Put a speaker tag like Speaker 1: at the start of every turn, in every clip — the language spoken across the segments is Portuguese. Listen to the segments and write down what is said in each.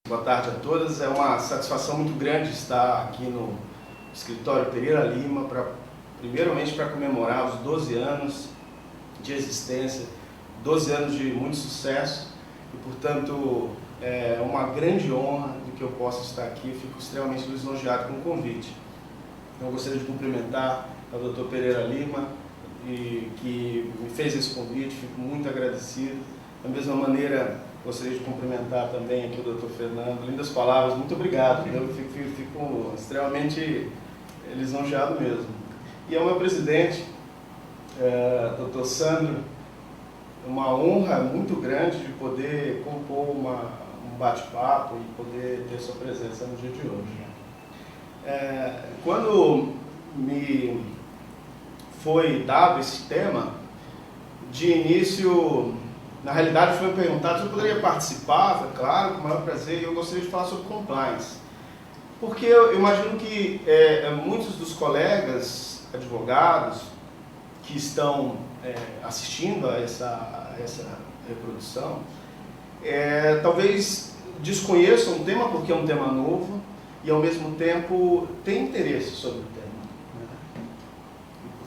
Speaker 1: Boa tarde a todas. É uma satisfação muito grande estar aqui no escritório Pereira Lima, primeiramente para comemorar os 12 anos de existência, 12 anos de muito sucesso e, portanto, é uma grande honra de que eu possa estar aqui. Eu fico extremamente lisonjeado com o convite. Eu gostaria de cumprimentar o Dr. Pereira Lima, que me fez esse convite, fico muito agradecido. Da mesma maneira, gostaria de cumprimentar também aqui o Dr. Fernando. Lindas palavras, muito obrigado. Eu fico extremamente lisonjeado mesmo. E ao meu presidente, Dr. Sandro, uma honra muito grande de poder compor um bate-papo e poder ter sua presença no dia de hoje. Quando me foi dado esse tema, de início, na realidade foi perguntado se eu poderia participar, claro, com o maior prazer, e eu gostaria de falar sobre compliance. Porque eu imagino que muitos dos colegas advogados que estão assistindo a essa reprodução, talvez desconheçam o tema porque é um tema novo e ao mesmo tempo têm interesse sobre o tema.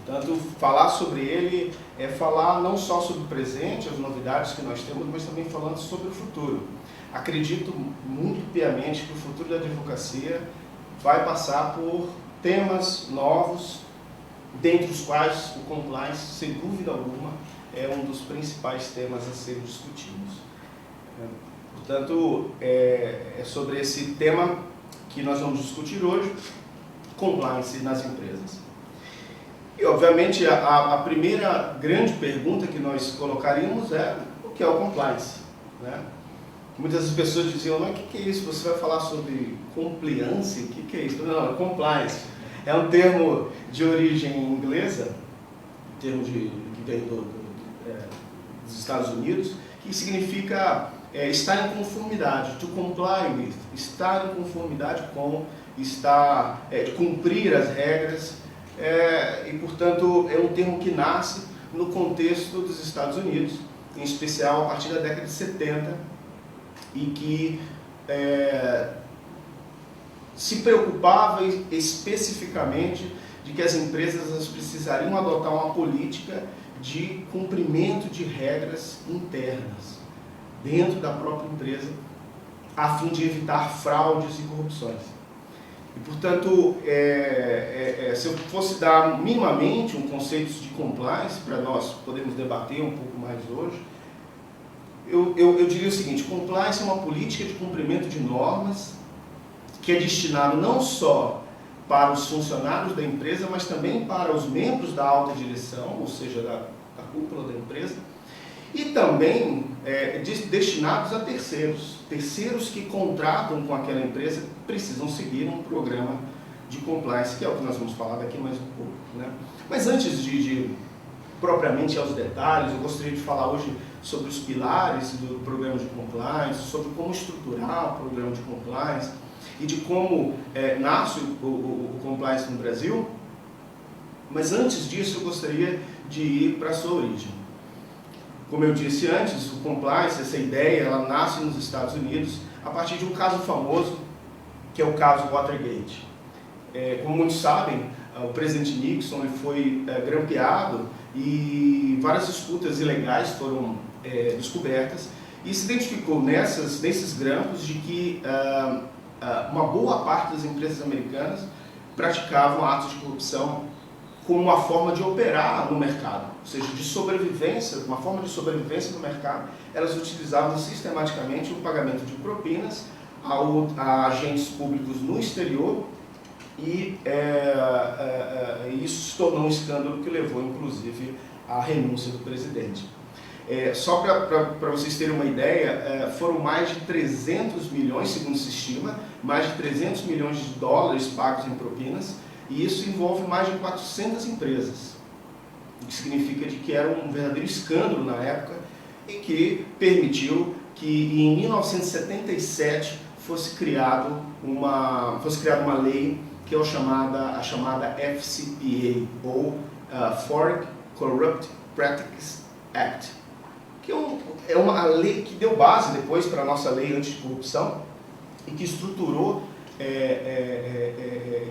Speaker 1: Portanto, falar sobre ele é falar não só sobre o presente, as novidades que nós temos, mas também falando sobre o futuro. Acredito muito piamente que o futuro da advocacia vai passar por temas novos, dentre os quais o compliance, sem dúvida alguma, é um dos principais temas a serem discutidos. Portanto, é sobre esse tema que nós vamos discutir hoje, compliance nas empresas. E, obviamente, a primeira grande pergunta que nós colocaríamos é o que é o compliance, né? Muitas pessoas diziam, mas o que é isso? Você vai falar sobre compliance? O que é isso? Não, é compliance. É um termo de origem inglesa, termo que vem dos Estados Unidos, que significa estar em conformidade, to comply with, estar em conformidade com, cumprir as regras. E, portanto, é um termo que nasce no contexto dos Estados Unidos, em especial a partir da década de 70, e que se preocupava especificamente de que as empresas precisariam adotar uma política de cumprimento de regras internas dentro da própria empresa, a fim de evitar fraudes e corrupções. E, portanto, se eu fosse dar minimamente um conceito de compliance, para nós podermos debater um pouco mais hoje, eu diria o seguinte: compliance é uma política de cumprimento de normas que é destinado não só para os funcionários da empresa, mas também para os membros da alta direção, ou seja, da cúpula da empresa, e também destinados a terceiros que contratam com aquela empresa, precisam seguir um programa de compliance, que é o que nós vamos falar daqui mais um pouco, né? Mas antes de propriamente ir aos detalhes, eu gostaria de falar hoje sobre os pilares do programa de compliance, sobre como estruturar o programa de compliance e de como nasce o compliance no Brasil. Mas antes disso, eu gostaria de ir para a sua origem. Como eu disse antes, o compliance, essa ideia, ela nasce nos Estados Unidos a partir de um caso famoso, que é o caso Watergate. Como muitos sabem, o presidente Nixon foi grampeado e várias escutas ilegais foram descobertas, e se identificou nesses grampos de que uma boa parte das empresas americanas praticavam atos de corrupção como uma forma de operar no mercado, ou seja, de sobrevivência, uma forma de sobrevivência no mercado. Elas utilizavam sistematicamente o pagamento de propinas a agentes públicos no exterior, e isso se tornou um escândalo que levou, inclusive, à renúncia do presidente. Só para vocês terem uma ideia, foram mais de 300 milhões, segundo se estima, mais de 300 milhões de dólares pagos em propinas, e isso envolve mais de 400 empresas, o que significa de que era um verdadeiro escândalo na época e que permitiu que em 1977 fosse criada uma lei que é a chamada FCPA, ou Foreign Corrupt Practices Act, que é uma lei que deu base depois para a nossa lei anticorrupção, e que estruturou,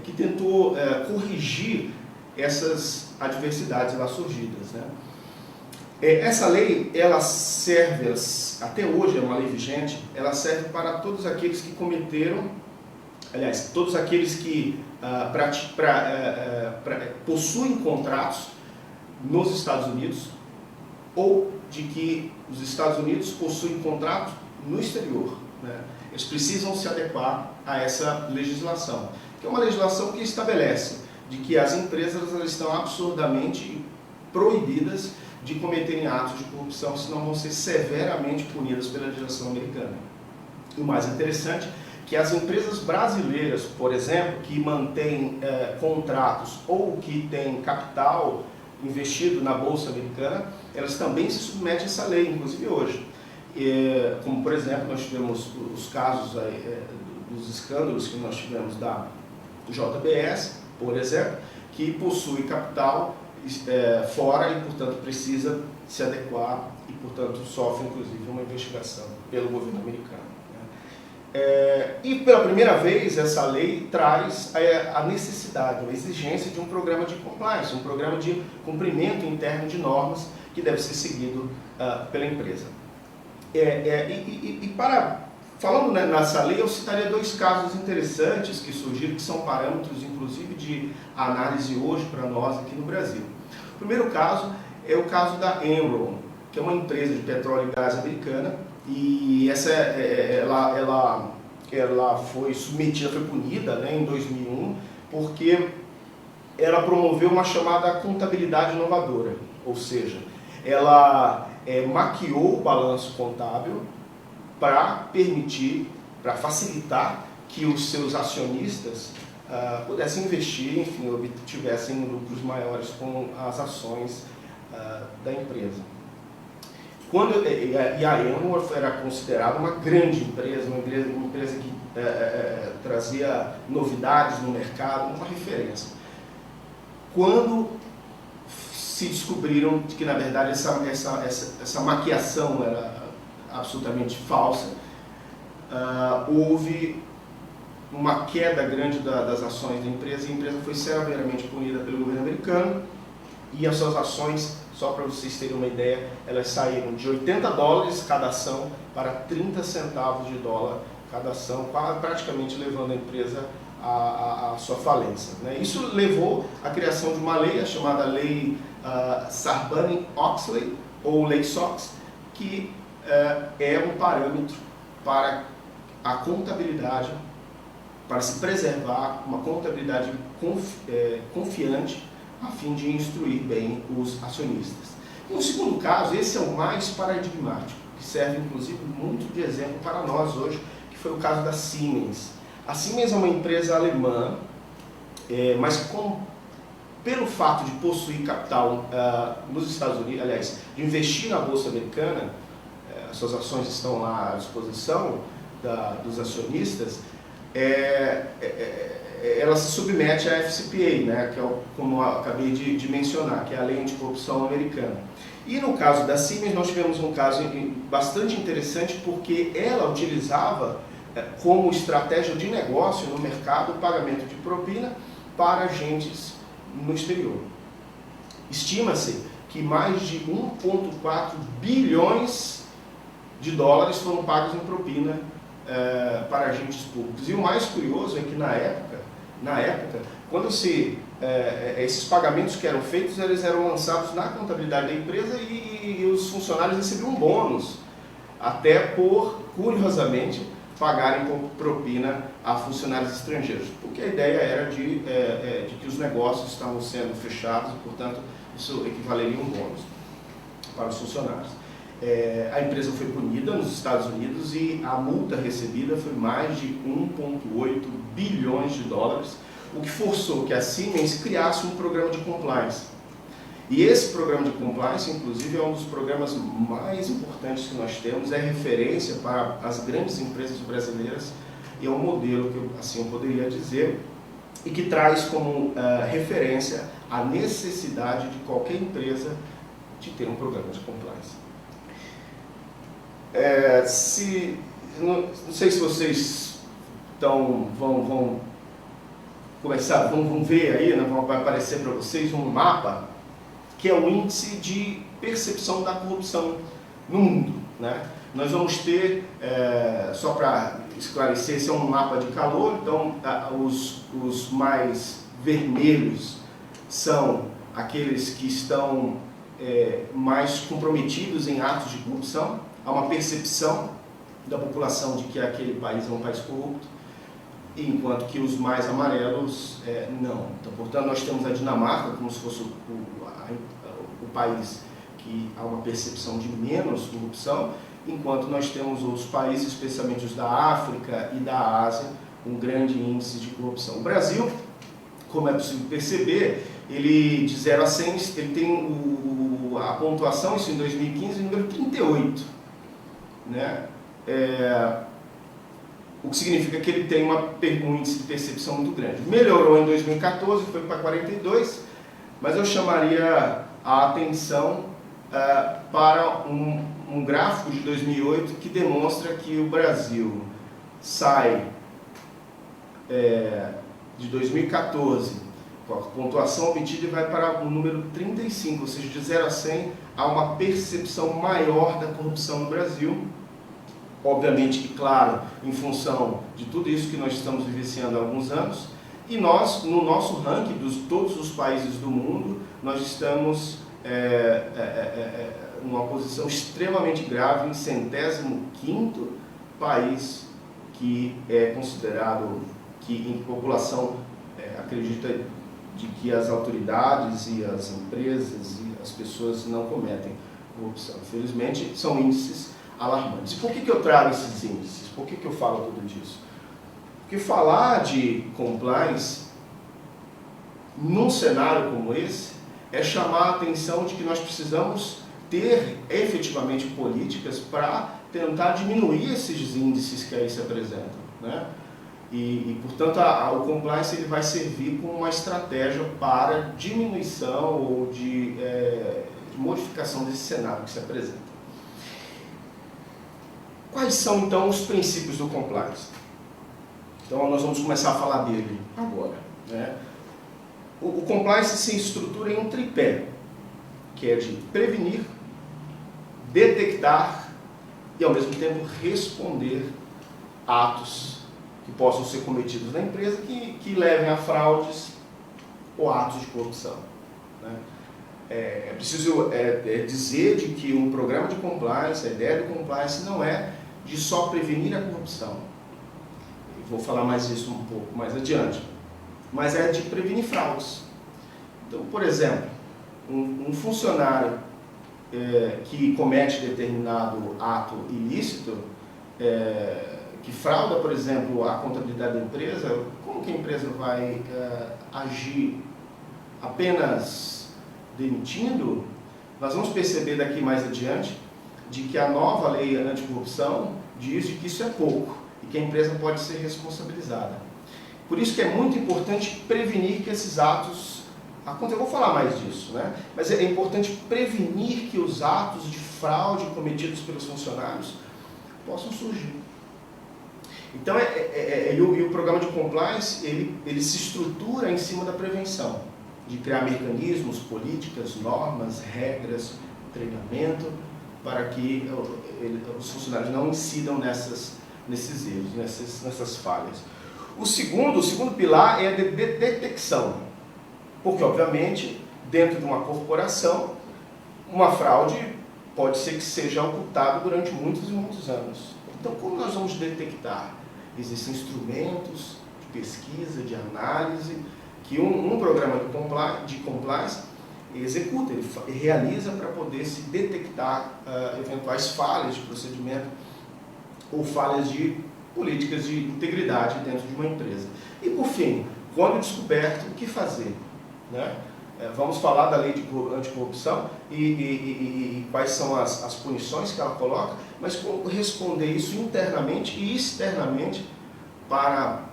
Speaker 1: que tentou corrigir essas adversidades lá surgidas, né? Essa lei, ela serve, até hoje é uma lei vigente, ela serve para todos aqueles que cometeram, aliás, todos aqueles que possuem contratos nos Estados Unidos ou de que os Estados Unidos possuem contratos no exterior, né? Eles precisam se adequar a essa legislação, que é uma legislação que estabelece de que as empresas elas estão absurdamente proibidas de cometerem atos de corrupção, senão vão ser severamente punidas pela legislação americana. E o mais interessante, que as empresas brasileiras, por exemplo, que mantêm contratos ou que têm capital investido na Bolsa Americana, elas também se submetem a essa lei, inclusive hoje. Como, por exemplo, nós tivemos os casos dos escândalos que nós tivemos da JBS, por exemplo, que possui capital fora e, portanto, precisa se adequar e, portanto, sofre, inclusive, uma investigação pelo governo americano, né? E, pela primeira vez, essa lei traz a necessidade, a exigência de um programa de compliance, um programa de cumprimento interno de normas que deve ser seguido pela empresa. Falando nessa lei, eu citaria dois casos interessantes que surgiram, que são parâmetros, inclusive, de análise hoje para nós aqui no Brasil. O primeiro caso é o caso da Enron, que é uma empresa de petróleo e gás americana, e ela foi submetida, foi punida, né, em 2001, porque ela promoveu uma chamada contabilidade inovadora, ou seja, ela maquiou o balanço contábil para permitir, para facilitar que os seus acionistas pudessem investir, enfim, obtivessem lucros maiores com as ações da empresa. E a Enron era considerada uma grande empresa, uma empresa que trazia novidades no mercado, uma referência. Quando se descobriram que, na verdade, essa maquiação era absolutamente falsa, houve uma queda grande das ações da empresa, e a empresa foi severamente punida pelo governo americano, e as suas ações, só para vocês terem uma ideia, elas saíram de $80 cada ação para 30 centavos de dólar cada ação, praticamente levando a empresa à sua falência, né? Isso levou à criação de uma lei, a chamada Lei Sarbanes-Oxley, ou Lei SOX, que é um parâmetro para a contabilidade, para se preservar uma contabilidade confiante, a fim de instruir bem os acionistas. E um segundo caso, esse é o mais paradigmático, que serve inclusive muito de exemplo para nós hoje, que foi o caso da Siemens. A Siemens é uma empresa alemã, mas pelo fato de possuir capital nos Estados Unidos, aliás, de investir na Bolsa Americana, suas ações estão lá à disposição dos acionistas, ela se submete à FCPA, né, que é como eu acabei de mencionar, que é a Lei Anticorrupção americana. E no caso da Siemens, nós tivemos um caso bastante interessante, porque ela utilizava como estratégia de negócio no mercado o pagamento de propina para agentes no exterior. Estima-se que mais de 1,4 bilhões de dólares foram pagos em propina para agentes públicos. E o mais curioso é que na época, quando esses pagamentos que eram feitos, eles eram lançados na contabilidade da empresa e os funcionários recebiam um bônus, até por, curiosamente, pagarem com propina a funcionários estrangeiros, porque a ideia era de que os negócios estavam sendo fechados e, portanto, isso equivaleria a um bônus para os funcionários. A empresa foi punida nos Estados Unidos e a multa recebida foi mais de 1,8 bilhões de dólares, o que forçou que a Siemens criasse um programa de compliance. E esse programa de compliance, inclusive, é um dos programas mais importantes que nós temos, é referência para as grandes empresas brasileiras e é um modelo que assim eu poderia dizer, e que traz como referência a necessidade de qualquer empresa de ter um programa de compliance. Não sei se vocês Então, vão começar, vão ver aí, né, vai aparecer para vocês um mapa que é o índice de percepção da corrupção no mundo, né? Nós vamos ter, só para esclarecer, esse é um mapa de calor, então os mais vermelhos são aqueles que estão mais comprometidos em atos de corrupção. Há uma percepção da população de que aquele país é um país corrupto, enquanto que os mais amarelos não. Então, portanto, nós temos a Dinamarca como se fosse o país que há uma percepção de menos corrupção, enquanto nós temos os países, especialmente os da África e da Ásia, um grande índice de corrupção. O Brasil, como é possível perceber, ele de 0 a 100, ele tem a pontuação, isso em 2015, número 38. Né? O que significa que ele tem um índice de percepção muito grande. Melhorou em 2014, foi para 42, mas eu chamaria a atenção para um gráfico de 2008 que demonstra que o Brasil sai de 2014 com a pontuação obtida e vai para o número 35, ou seja, de 0 a 100 há uma percepção maior da corrupção no Brasil. Obviamente que, claro, em função de tudo isso que nós estamos vivenciando há alguns anos, e nós, no nosso ranking de todos os países do mundo, nós estamos numa posição extremamente grave, em 105º país que é considerado, que em população acredita de que as autoridades e as empresas e as pessoas não cometem corrupção. Infelizmente, são índices alarmantes. E por que eu trago esses índices? Por que eu falo tudo disso? Porque falar de compliance num cenário como esse é chamar a atenção de que nós precisamos ter efetivamente políticas para tentar diminuir esses índices que aí se apresentam, né? Portanto, o compliance ele vai servir como uma estratégia para diminuição ou de modificação desse cenário que se apresenta. Quais são, então, os princípios do compliance? Então, nós vamos começar a falar dele agora, né? O compliance se estrutura em um tripé, que é de prevenir, detectar e, ao mesmo tempo, responder atos que possam ser cometidos na empresa que levem a fraudes ou atos de corrupção, né? É preciso dizer de que um programa de compliance, a ideia do compliance não é de só prevenir a corrupção. Vou falar mais disso um pouco mais adiante. Mas é de prevenir fraudes. Então, por exemplo, um funcionário que comete determinado ato ilícito, que frauda, por exemplo, a contabilidade da empresa, como que a empresa vai agir apenas demitindo? Nós vamos perceber daqui mais adiante de que a nova lei anticorrupção diz de que isso é pouco e que a empresa pode ser responsabilizada. Por isso que é muito importante prevenir que esses atos aconteçam. Eu vou falar mais disso, né? Mas é importante prevenir que os atos de fraude cometidos pelos funcionários possam surgir. Então, o programa de compliance, ele se estrutura em cima da prevenção, de criar mecanismos, políticas, normas, regras, treinamento, para que os funcionários não incidam nesses erros, nessas falhas. O segundo pilar é a de detecção, porque, obviamente, dentro de uma corporação, uma fraude pode ser que seja ocultada durante muitos e muitos anos. Então, como nós vamos detectar? Existem instrumentos de pesquisa, de análise, que um programa de compliance executa, ele realiza para poder se detectar eventuais falhas de procedimento ou falhas de políticas de integridade dentro de uma empresa. E, por fim, quando descoberto, o que fazer, né? Vamos falar da lei anticorrupção e quais são as punições que ela coloca, mas como responder isso internamente e externamente para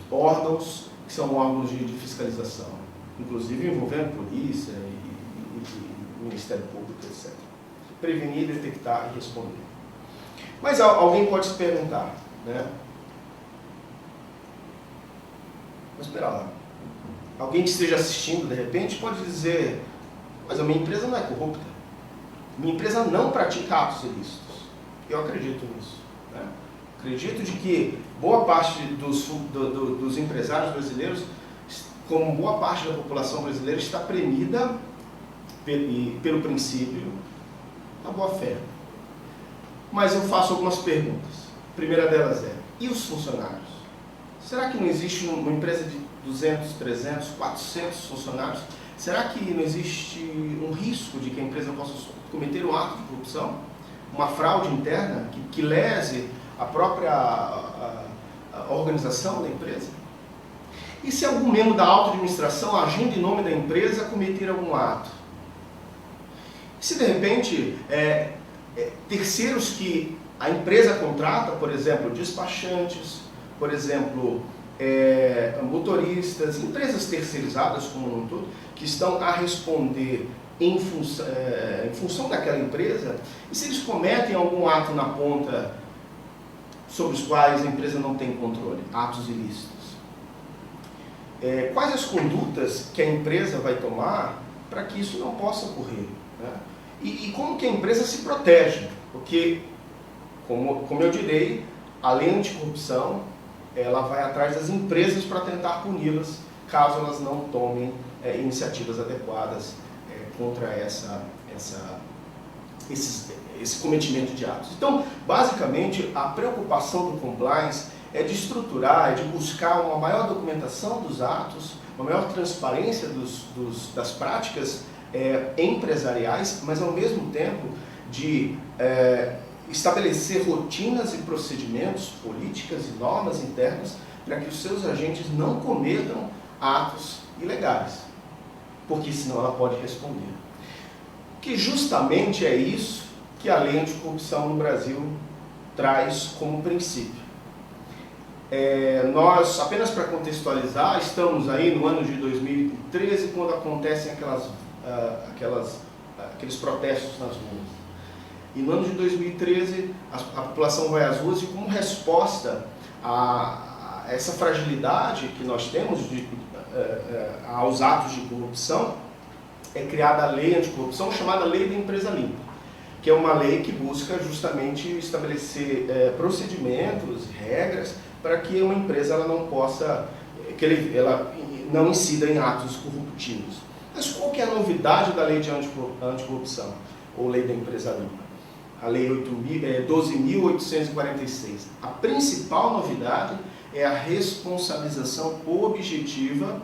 Speaker 1: órgãos que são órgãos de fiscalização, inclusive envolvendo polícia e Ministério Público, etc. Prevenir, detectar e responder. Mas alguém pode se perguntar, né? Mas espera lá. Alguém que esteja assistindo, de repente, pode dizer, mas a minha empresa não é corrupta. Minha empresa não pratica atos ilícitos. Eu acredito nisso. Né? Acredito de que boa parte dos empresários brasileiros, como boa parte da população brasileira, está premida pelo princípio da boa-fé. Mas eu faço algumas perguntas. A primeira delas é, e os funcionários? Será que não existe uma empresa de 200, 300, 400 funcionários? Será que não existe um risco de que a empresa possa cometer um ato de corrupção? Uma fraude interna que lese a própria a organização da empresa? E se algum membro da alta administração, agindo em nome da empresa, cometer algum ato? E se de repente terceiros que a empresa contrata, por exemplo, despachantes, por exemplo, motoristas, empresas terceirizadas como um todo, que estão a responder em função daquela empresa, e se eles cometem algum ato na ponta sobre os quais a empresa não tem controle, atos ilícitos? Quais as condutas que a empresa vai tomar para que isso não possa ocorrer? Né? E como que a empresa se protege? Porque, como eu direi, a lei anticorrupção, ela vai atrás das empresas para tentar puni-las, caso elas não tomem iniciativas adequadas contra esse cometimento de atos. Então, basicamente, a preocupação do compliance é de estruturar, é de buscar uma maior documentação dos atos, uma maior transparência das práticas empresariais, mas ao mesmo tempo de estabelecer rotinas e procedimentos, políticas e normas internas para que os seus agentes não cometam atos ilegais, porque senão ela pode responder. Que justamente é isso que a lei anticorrupção no Brasil traz como princípio. Nós, apenas para contextualizar, estamos aí no ano de 2013, quando acontecem aqueles protestos nas ruas. E no ano de 2013, a população vai às ruas e, como resposta a essa fragilidade que nós temos aos atos de corrupção, é criada a lei anticorrupção, chamada Lei da Empresa Limpa, que é uma lei que busca justamente estabelecer procedimentos, regras, para que uma empresa ela não possa, ela não incida em atos corruptivos. Mas qual que é a novidade da Lei de Anticorrupção, ou Lei da Empresa Limpa? A Lei 12.846. A principal novidade é a responsabilização objetiva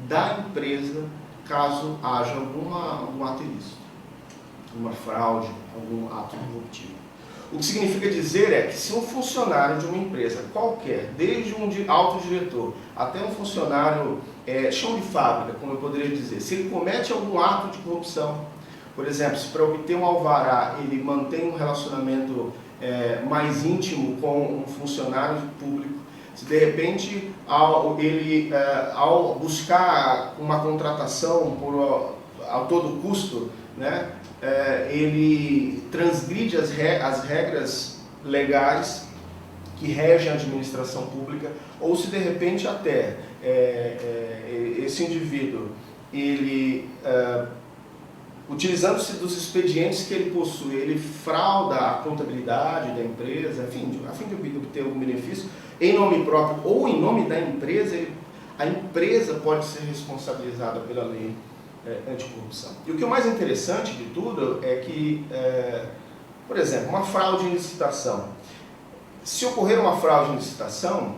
Speaker 1: da empresa caso haja algum ato ilícito, uma fraude, algum ato corruptivo. O que significa dizer é que se um funcionário de uma empresa qualquer, desde um alto diretor até um funcionário chão de fábrica, como eu poderia dizer, se ele comete algum ato de corrupção, por exemplo, se para obter um alvará ele mantém um relacionamento mais íntimo com um funcionário público, se de repente ao buscar uma contratação a todo custo, né, ele transgride as regras legais que regem a administração pública, ou se de repente até esse indivíduo, ele utilizando-se dos expedientes que ele possui, ele frauda a contabilidade da empresa, a fim de obter algum benefício, em nome próprio ou em nome da empresa, a empresa pode ser responsabilizada pela lei anticorrupção. E o que é mais interessante de tudo é que, por exemplo, uma fraude em licitação. Se ocorrer uma fraude em licitação,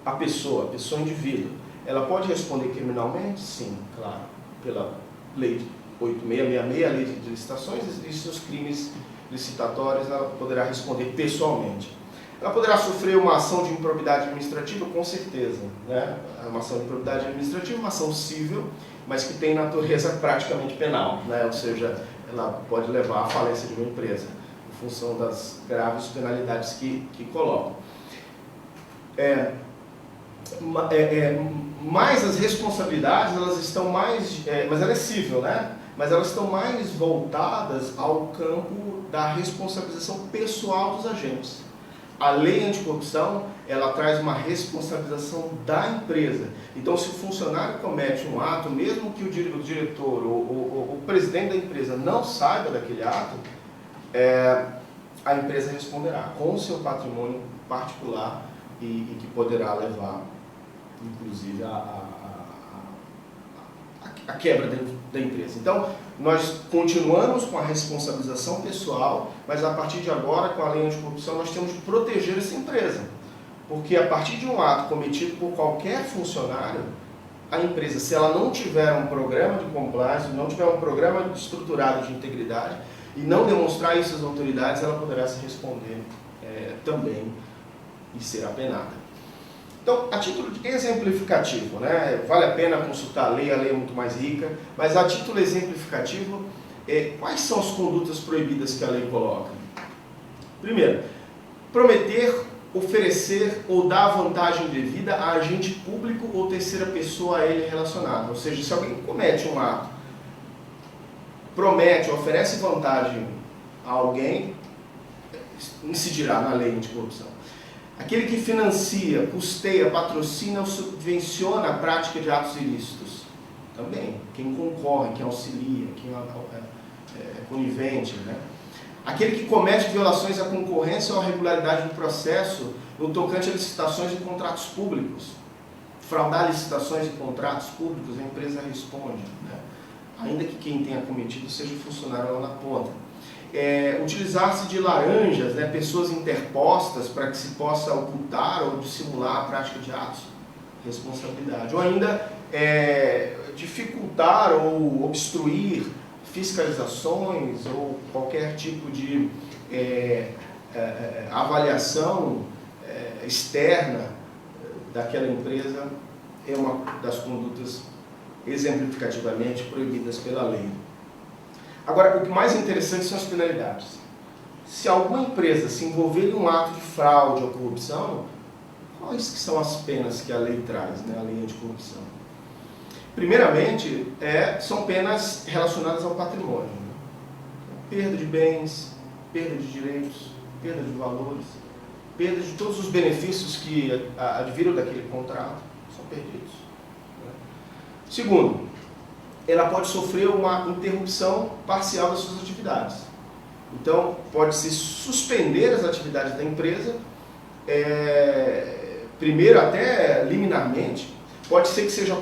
Speaker 1: a pessoa indivíduo, ela pode responder criminalmente? Sim, claro, pela lei 8666, a lei de licitações, e seus crimes licitatórios ela poderá responder pessoalmente. Ela poderá sofrer uma ação de improbidade administrativa, com certeza, né? Uma ação de improbidade administrativa, uma ação civil, mas que tem natureza praticamente penal, né? Ou seja, ela pode levar à falência de uma empresa, em função das graves penalidades que colocam. Mas as responsabilidades, elas estão mais, mas ela é civil, né? Mas elas estão mais voltadas ao campo da responsabilização pessoal dos agentes. a lei anticorrupção, ela traz uma responsabilização da empresa. Então, se o funcionário comete um ato, mesmo que o diretor ou o presidente da empresa não saiba daquele ato, a empresa responderá com o seu patrimônio particular e que poderá levar, inclusive, a quebra da empresa. Então, nós continuamos com a responsabilização pessoal, mas a partir de agora, com a lei anticorrupção, nós temos que proteger essa empresa. Porque a partir de um ato cometido por qualquer funcionário, a empresa, se ela não tiver um programa de compliance, não tiver um programa estruturado de integridade e não demonstrar isso às autoridades, ela poderá se responder também e ser apenada. Então, a título exemplificativo, né, vale a pena consultar a lei é muito mais rica, mas a título exemplificativo, quais são as condutas proibidas que a lei coloca? Primeiro, prometer, oferecer ou dar vantagem devida a agente público ou terceira pessoa a ele relacionado. Ou seja, se alguém comete um ato, promete, oferece vantagem a alguém, incidirá na lei anticorrupção. Aquele que financia, custeia, patrocina ou subvenciona a prática de atos ilícitos. Também. Quem concorre, quem auxilia, quem é conivente. Né? Aquele que comete violações à concorrência ou à regularidade do processo no tocante a licitações e contratos públicos. Fraudar licitações e contratos públicos, a empresa responde. Né? Ainda que quem tenha cometido seja o funcionário lá na ponta. Utilizar-se de laranjas, né, pessoas interpostas para que se possa ocultar ou dissimular a prática de atos, responsabilidade. Ou ainda dificultar ou obstruir fiscalizações ou qualquer tipo de avaliação externa daquela empresa é uma das condutas exemplificativamente proibidas pela lei. Agora, o que mais interessante são as penalidades. Se alguma empresa se envolver em um ato de fraude ou corrupção, quais que são as penas que a lei traz, né? A lei anticorrupção? Primeiramente, são penas relacionadas ao patrimônio. Né? Perda de bens, perda de direitos, perda de valores, perda de todos os benefícios que adviram daquele contrato, são perdidos. Né? Segundo, ela pode sofrer uma interrupção parcial das suas atividades. Então, pode-se suspender as atividades da empresa, primeiro até liminarmente, pode ser que seja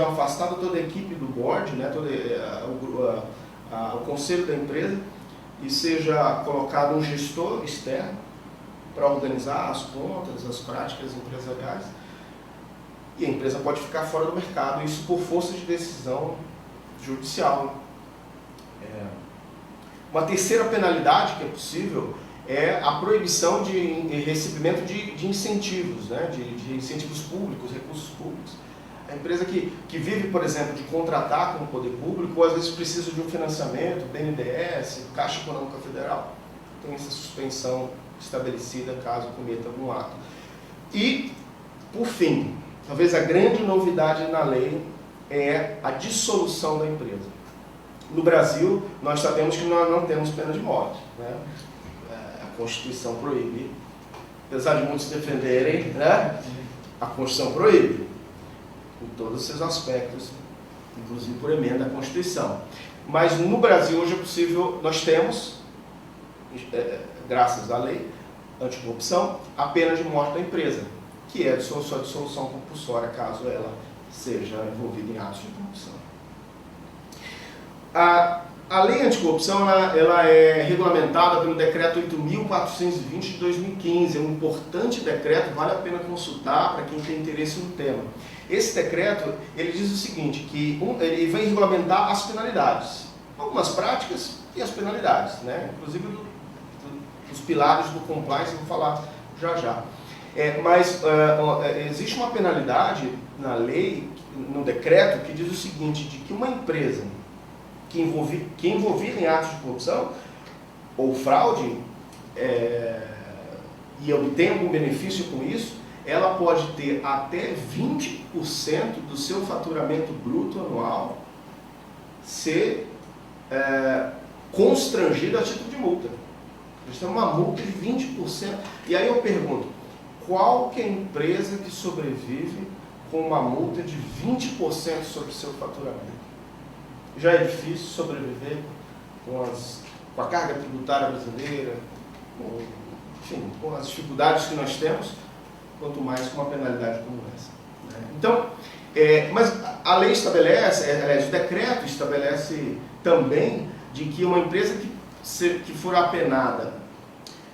Speaker 1: afastada toda a equipe do board, né, todo o conselho da empresa, e seja colocado um gestor externo para organizar as contas, as práticas empresariais. E a empresa pode ficar fora do mercado, isso por força de decisão judicial. Uma terceira penalidade que é possível é a proibição de recebimento de incentivos, né? de incentivos públicos, recursos públicos. A empresa que vive, por exemplo, de contratar com o poder público, ou às vezes precisa de um financiamento, BNDES, Caixa Econômica Federal, tem essa suspensão estabelecida caso cometa algum ato. E, por fim, talvez a grande novidade na lei é a dissolução da empresa. No Brasil, nós sabemos que nós não temos pena de morte. Né? A Constituição proíbe, apesar de muitos defenderem, né? A Constituição proíbe, em todos os seus aspectos, inclusive por emenda à Constituição. Mas no Brasil hoje é possível, nós temos, graças à lei anticorrupção, a pena de morte da empresa, que é a sua dissolução compulsória, caso ela seja envolvida em atos de corrupção. A lei anticorrupção ela é regulamentada pelo decreto 8.420 de 2015, é um importante decreto, vale a pena consultar para quem tem interesse no tema. Esse decreto, ele diz o seguinte, que ele vem regulamentar as penalidades, algumas práticas e as penalidades, né? Inclusive os pilares do compliance, eu vou falar já. Mas existe uma penalidade na lei, no decreto, que diz o seguinte, de que uma empresa que envolvida em atos de corrupção ou fraude e obtenha algum benefício com isso, ela pode ter até 20% do seu faturamento bruto anual ser constrangido a título de multa. Eles têm uma multa de 20%. E aí eu pergunto, qual que é a empresa que sobrevive com uma multa de 20% sobre o seu faturamento? Já é difícil sobreviver com a carga tributária brasileira, enfim, com as dificuldades que nós temos, quanto mais com uma penalidade como essa. Né? Então, mas a lei estabelece, aliás, o decreto estabelece também de que uma empresa que for apenada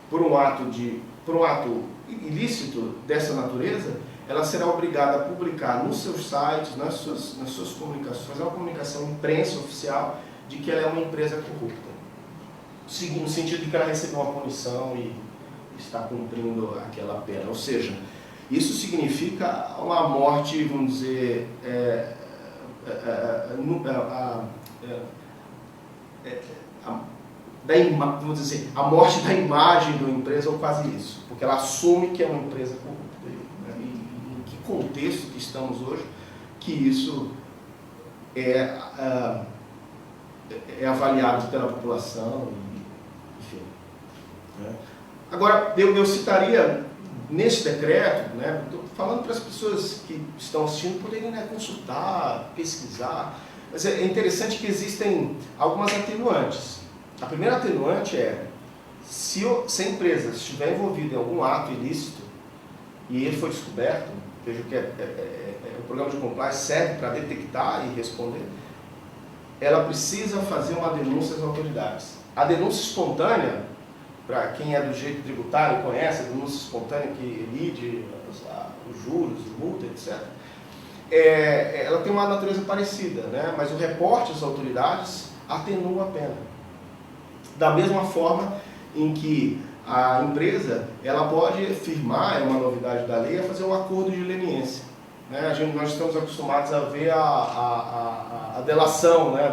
Speaker 1: por um ato ilícito dessa natureza, ela será obrigada a publicar nos seus sites, nas suas comunicações, fazer uma comunicação imprensa oficial de que ela é uma empresa corrupta. No sentido de que ela recebeu uma punição e está cumprindo aquela pena. Ou seja, isso significa uma morte, vamos dizer, vamos dizer, a morte da imagem da empresa, ou quase isso, porque ela assume que é uma empresa corrupta. Né? E em que contexto que estamos hoje que isso é avaliado pela população, enfim. Né? Agora, eu citaria nesse decreto, né, falando para as pessoas que estão assistindo poderem, né, consultar, pesquisar, mas é interessante que existem algumas atenuantes. A primeira atenuante é, se a empresa estiver envolvida em algum ato ilícito e ele foi descoberto, veja que o programa de compliance serve para detectar e responder, ela precisa fazer uma denúncia às autoridades. A denúncia espontânea, para quem é do jeito tributário conhece, a denúncia espontânea que elide os juros, multa, etc., ela tem uma natureza parecida, né? Mas o reporte às autoridades atenua a pena. Da mesma forma em que a empresa ela pode firmar, é uma novidade da lei, a fazer um acordo de leniência. Né? Nós estamos acostumados a ver a delação, né?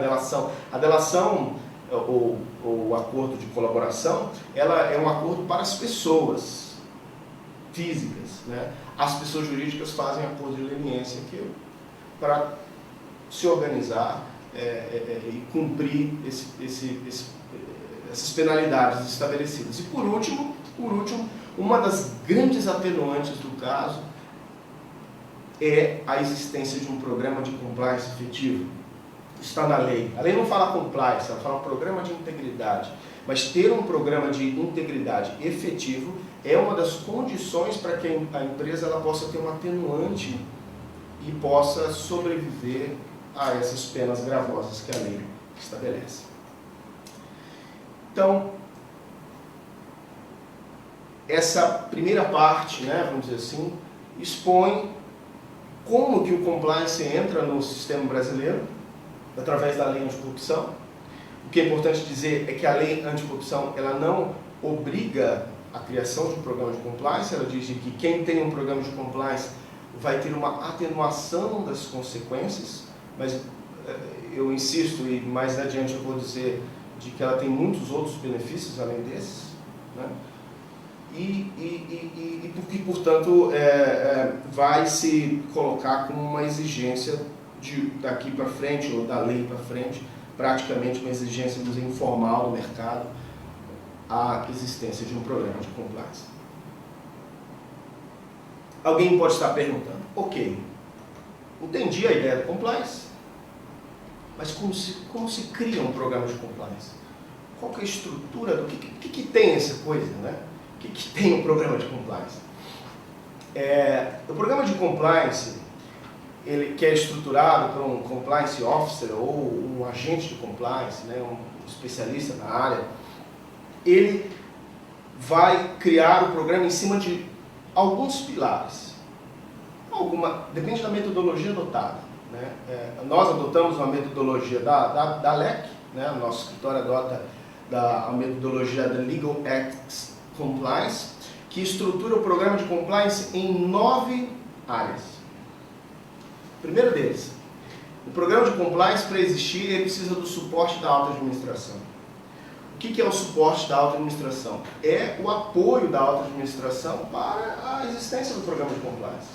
Speaker 1: A delação ou o acordo de colaboração, ela é um acordo para as pessoas físicas. Né? As pessoas jurídicas fazem acordo de leniência para se organizar e cumprir essas penalidades estabelecidas. E por último, uma das grandes atenuantes do caso é a existência de um programa de compliance efetivo. Está na lei. A lei não fala compliance, ela fala programa de integridade. Mas ter um programa de integridade efetivo é uma das condições para que a empresa ela possa ter um atenuante e possa sobreviver a essas penas gravosas que a lei estabelece. Então, essa primeira parte, né, vamos dizer assim, expõe como que o compliance entra no sistema brasileiro, através da lei anticorrupção. O que é importante dizer é que a lei anticorrupção ela não obriga a criação de um programa de compliance, ela diz que quem tem um programa de compliance vai ter uma atenuação das consequências, mas eu insisto, e mais adiante eu vou dizer, de que ela tem muitos outros benefícios além desses, né? E porque, portanto, vai se colocar como uma exigência daqui para frente, ou da lei para frente, praticamente uma exigência informal do mercado, a existência de um programa de compliance. Alguém pode estar perguntando, ok, entendi a ideia do compliance, mas como se cria um programa de compliance? Qual que é a estrutura do que tem essa coisa, né? O que tem um programa de compliance? O programa de compliance, ele que é estruturado por um compliance officer ou um agente de compliance, né, um especialista na área, ele vai criar o programa em cima de alguns pilares. Depende da metodologia adotada. Né? Nós adotamos uma metodologia da LEC, né? O nosso escritório adota a metodologia da Legal Ethics Compliance, que estrutura o programa de compliance em 9 áreas. O primeiro deles, o programa de compliance, para existir, ele precisa do suporte da alta administração. O que é o suporte da alta administração? É o apoio da alta administração para a existência do programa de compliance.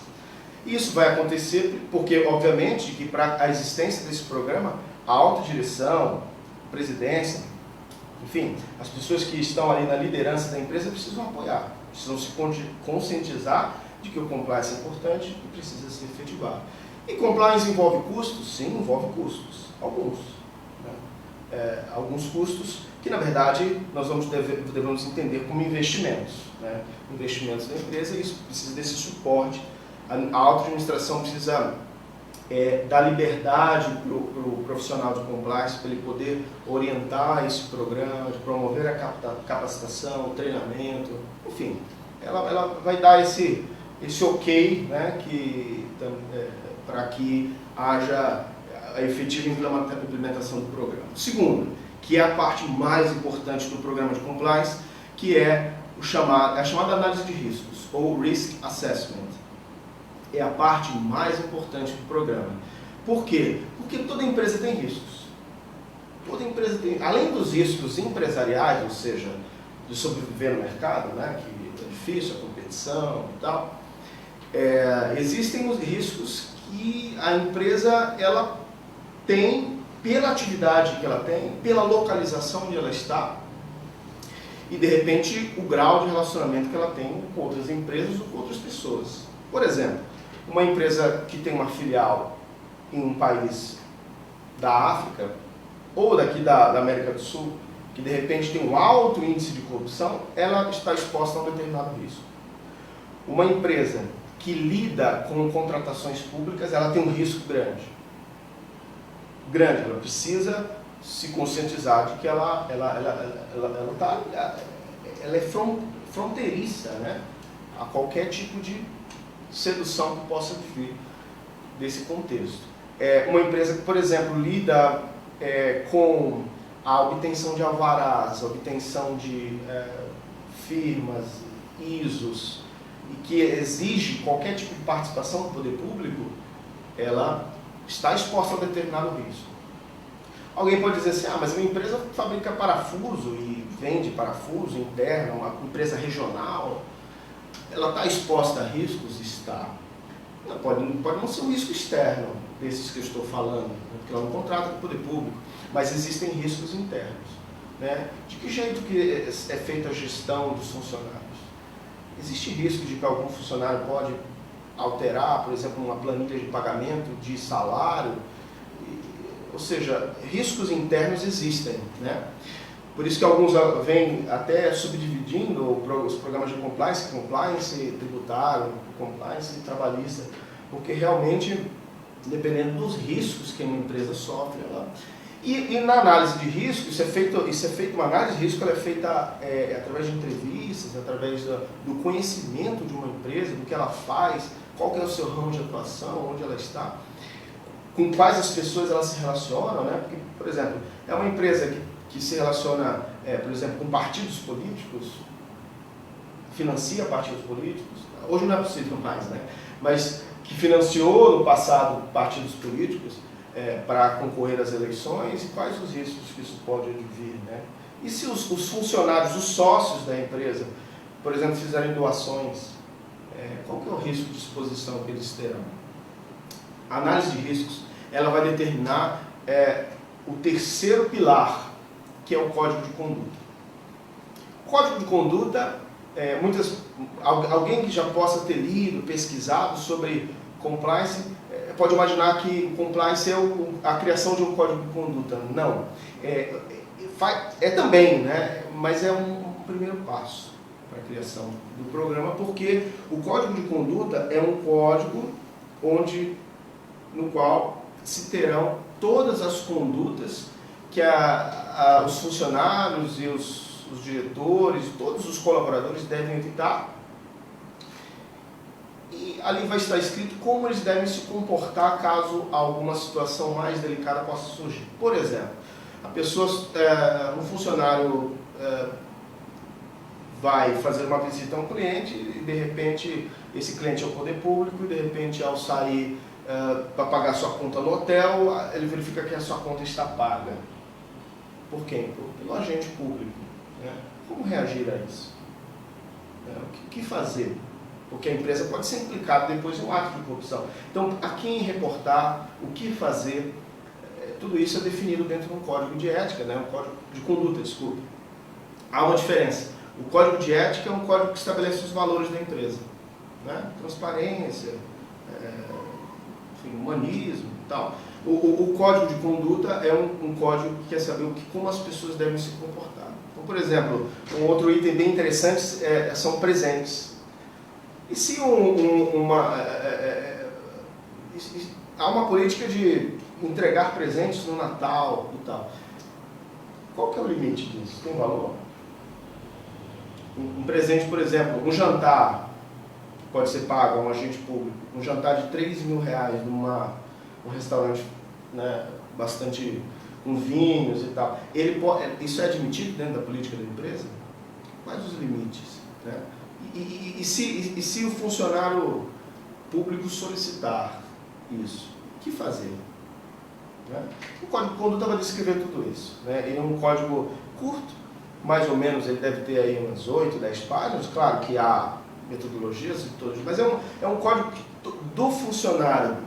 Speaker 1: Isso vai acontecer porque, obviamente, que para a existência desse programa, a alta direção, a presidência, Enfim, as pessoas que estão ali na liderança da empresa precisam apoiar, precisam se conscientizar de que o compliance é importante e precisa ser efetivado. E compliance envolve custos? Sim, envolve custos, alguns. Né? Alguns custos que, na verdade, nós devemos entender como investimentos. Né? Investimentos da empresa, e isso precisa desse suporte. A auto-administração precisa dar liberdade para o profissional de compliance, para ele poder orientar esse programa, de promover a capacitação, o treinamento, enfim. Ela vai dar esse ok, né, para que haja a efetiva implementação do programa. Segundo, que é a parte mais importante do programa de compliance, que é a chamada análise de riscos, ou Risk Assessment. É a parte mais importante do programa. Por quê? Porque toda empresa tem riscos. Toda empresa tem, além dos riscos empresariais, ou seja, de sobreviver no mercado, né, que é difícil, a competição e tal, existem os riscos que a empresa ela tem pela atividade que ela tem, pela localização onde ela está e, de repente, o grau de relacionamento que ela tem com outras empresas ou com outras pessoas. Por exemplo, uma empresa que tem uma filial em um país da África ou daqui da América do Sul, que de repente tem um alto índice de corrupção, ela está exposta a um determinado risco. Uma empresa que lida com contratações públicas, ela tem um risco grande. Ela precisa se conscientizar de que ela é fronteiriça, né, a qualquer tipo de sedução que possa vir desse contexto. Uma empresa que, por exemplo, lida com a obtenção de alvarás, a obtenção de firmas, ISOs, e que exige qualquer tipo de participação do poder público, ela está exposta a determinado risco. Alguém pode dizer assim, mas uma empresa fabrica parafuso e vende parafuso interno, uma empresa regional, ela está exposta a riscos? Está. Não, pode não ser um risco externo, desses que eu estou falando, porque ela não contrata com o poder público, mas existem riscos internos. Né? De que jeito que é feita a gestão dos funcionários? Existe risco de que algum funcionário pode alterar, por exemplo, uma planilha de pagamento de salário? Ou seja, riscos internos existem. Né? Por isso que alguns vêm até subdividindo os programas de compliance tributário, compliance trabalhista, porque realmente, dependendo dos riscos que uma empresa sofre, E na análise de risco, isso é feito uma análise de risco, ela é feita através de entrevistas, através do conhecimento de uma empresa, do que ela faz, qual que é o seu ramo de atuação, onde ela está, com quais as pessoas ela se relacionam, né? Porque, por exemplo, é uma empresa que se relaciona, por exemplo, com partidos políticos, financia partidos políticos, hoje não é possível mais, né? Mas que financiou no passado partidos políticos, para concorrer às eleições, e quais os riscos que isso pode advir, né? E se os funcionários, os sócios da empresa, por exemplo, fizerem doações, qual que é o risco de exposição que eles terão? A análise de riscos, ela vai determinar o terceiro pilar, que é o código de conduta. O código de conduta, alguém que já possa ter lido, pesquisado sobre compliance, pode imaginar que o compliance é a criação de um código de conduta. Não. Também, né? Mas é um primeiro passo para a criação do programa, porque o código de conduta é um código no qual se terão todas as condutas que os funcionários e os diretores, todos os colaboradores devem evitar. E ali vai estar escrito como eles devem se comportar caso alguma situação mais delicada possa surgir. Por exemplo, um funcionário vai fazer uma visita a um cliente e, de repente, esse cliente é o poder público e, de repente, ao sair para pagar sua conta no hotel, ele verifica que a sua conta está paga. Por quem? Pelo agente público. Né? Como reagir a isso? O que fazer? Porque a empresa pode ser implicada depois em um ato de corrupção. Então, a quem reportar, o que fazer, tudo isso é definido dentro de um código de ética, né? Um código de conduta, desculpe. Há uma diferença. O código de ética é um código que estabelece os valores da empresa, né? Transparência, enfim, humanismo e tal. O código de conduta é um código que quer saber como as pessoas devem se comportar. Então, por exemplo, um outro item bem interessante são presentes. E se há uma política de entregar presentes no Natal e tal, qual que é o limite disso? Tem valor? Um presente, por exemplo, um jantar pode ser pago a um agente público, um jantar de R$3.000 num restaurante, né, bastante com vinhos e tal, isso é admitido dentro da política da empresa? Quais os limites? Né? E se o funcionário público solicitar isso, o que fazer? Né? O Código de Conduta vai descrever tudo isso. Né? Ele é um código curto, mais ou menos ele deve ter aí umas 8, 10 páginas, claro que há metodologias e todas, mas é um código que do funcionário,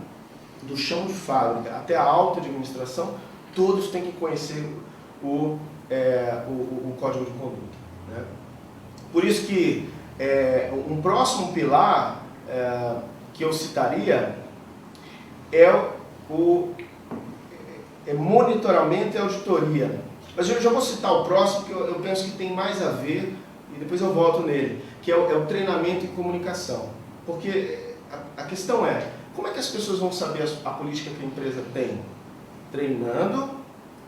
Speaker 1: do chão de fábrica até a alta administração, todos têm que conhecer o Código de Conduta. Né? Por isso que um próximo pilar que eu citaria é monitoramento e auditoria. Mas eu já vou citar o próximo, que eu penso que tem mais a ver, e depois eu volto nele, que é o treinamento e comunicação. Porque a questão é, como é que as pessoas vão saber a política que a empresa tem? Treinando,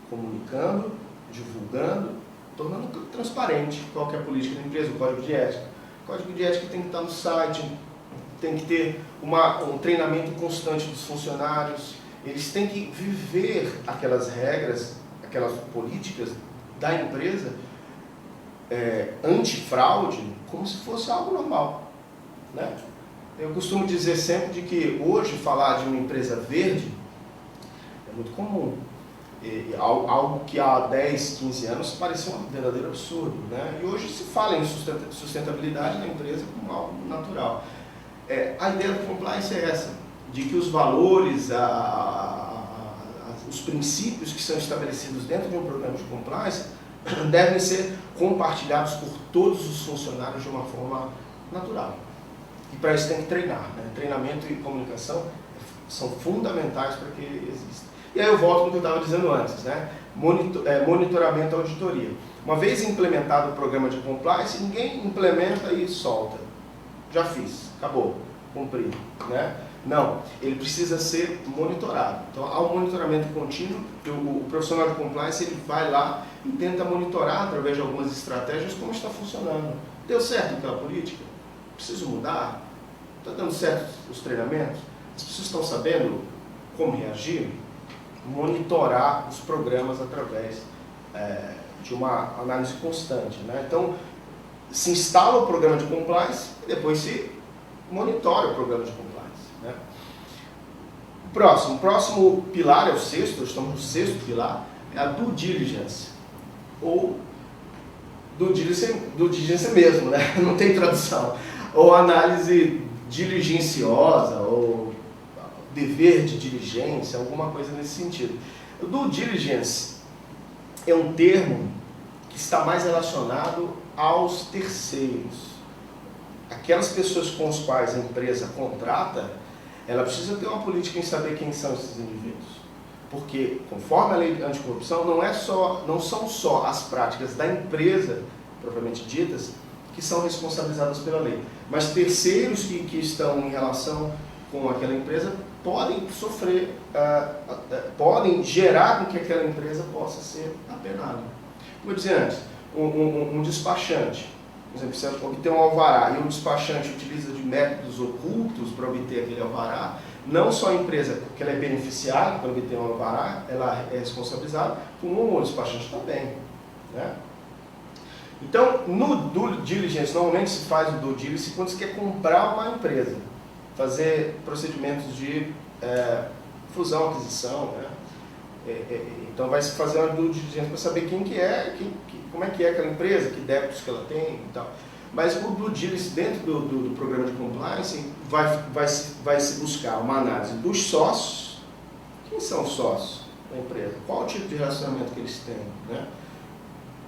Speaker 1: comunicando, divulgando, tornando transparente qual que é a política da empresa, o código de ética. O código de ética tem que estar no site, tem que ter um treinamento constante dos funcionários, eles têm que viver aquelas regras, aquelas políticas da empresa antifraude como se fosse algo normal. Né? Eu costumo dizer sempre de que hoje falar de uma empresa verde é muito comum. Algo que há 10, 15 anos parecia um verdadeiro absurdo. Né? E hoje se fala em sustentabilidade na empresa como algo natural. A ideia do compliance é essa, de que os valores, os princípios que são estabelecidos dentro de um programa de compliance devem ser compartilhados por todos os funcionários de uma forma natural. E para isso tem que treinar. Né? Treinamento e comunicação são fundamentais para que exista. E aí eu volto no que eu estava dizendo antes, né? Monitoramento e auditoria. Uma vez implementado o programa de compliance, ninguém implementa e solta. Já fiz, acabou, cumpri. Né? Não, ele precisa ser monitorado. Então, há um monitoramento contínuo, o profissional de compliance ele vai lá e tenta monitorar através de algumas estratégias como está funcionando. Deu certo aquela política? Preciso mudar? Está dando certo os treinamentos? As pessoas estão sabendo como reagir? Monitorar os programas através de uma análise constante. Né? Então, se instala o programa de compliance e depois se monitora o programa de compliance. Né? O próximo pilar é o sexto, estamos no sexto pilar, é a due diligence, ou due diligence mesmo, né? Não tem tradução, ou análise diligenciosa, ou dever de diligência, alguma coisa nesse sentido. O due diligence é um termo que está mais relacionado aos terceiros. Aquelas pessoas com as quais a empresa contrata, ela precisa ter uma política em saber quem são esses indivíduos. Porque, conforme a lei anticorrupção, não são só as práticas da empresa, propriamente ditas, que são responsabilizadas pela lei. Mas terceiros que estão em relação com aquela empresa podem sofrer, podem gerar com que aquela empresa possa ser apenada. Como eu dizia antes, um despachante, por exemplo, se obter um alvará e o despachante utiliza de métodos ocultos para obter aquele alvará, não só a empresa que ela é beneficiada para obter um alvará, ela é responsabilizada, como o despachante também. Né? Então, no due diligence, normalmente se faz o due diligence quando se quer comprar uma empresa, fazer procedimentos de fusão, aquisição. Né? Então vai se fazer uma due diligence para saber quem que é, como é que é aquela empresa, que débitos que ela tem e tal. Mas o due diligence dentro do programa de compliance vai se buscar uma análise dos sócios. Quem são os sócios? da empresa? Qual o tipo de relacionamento que eles têm? Né?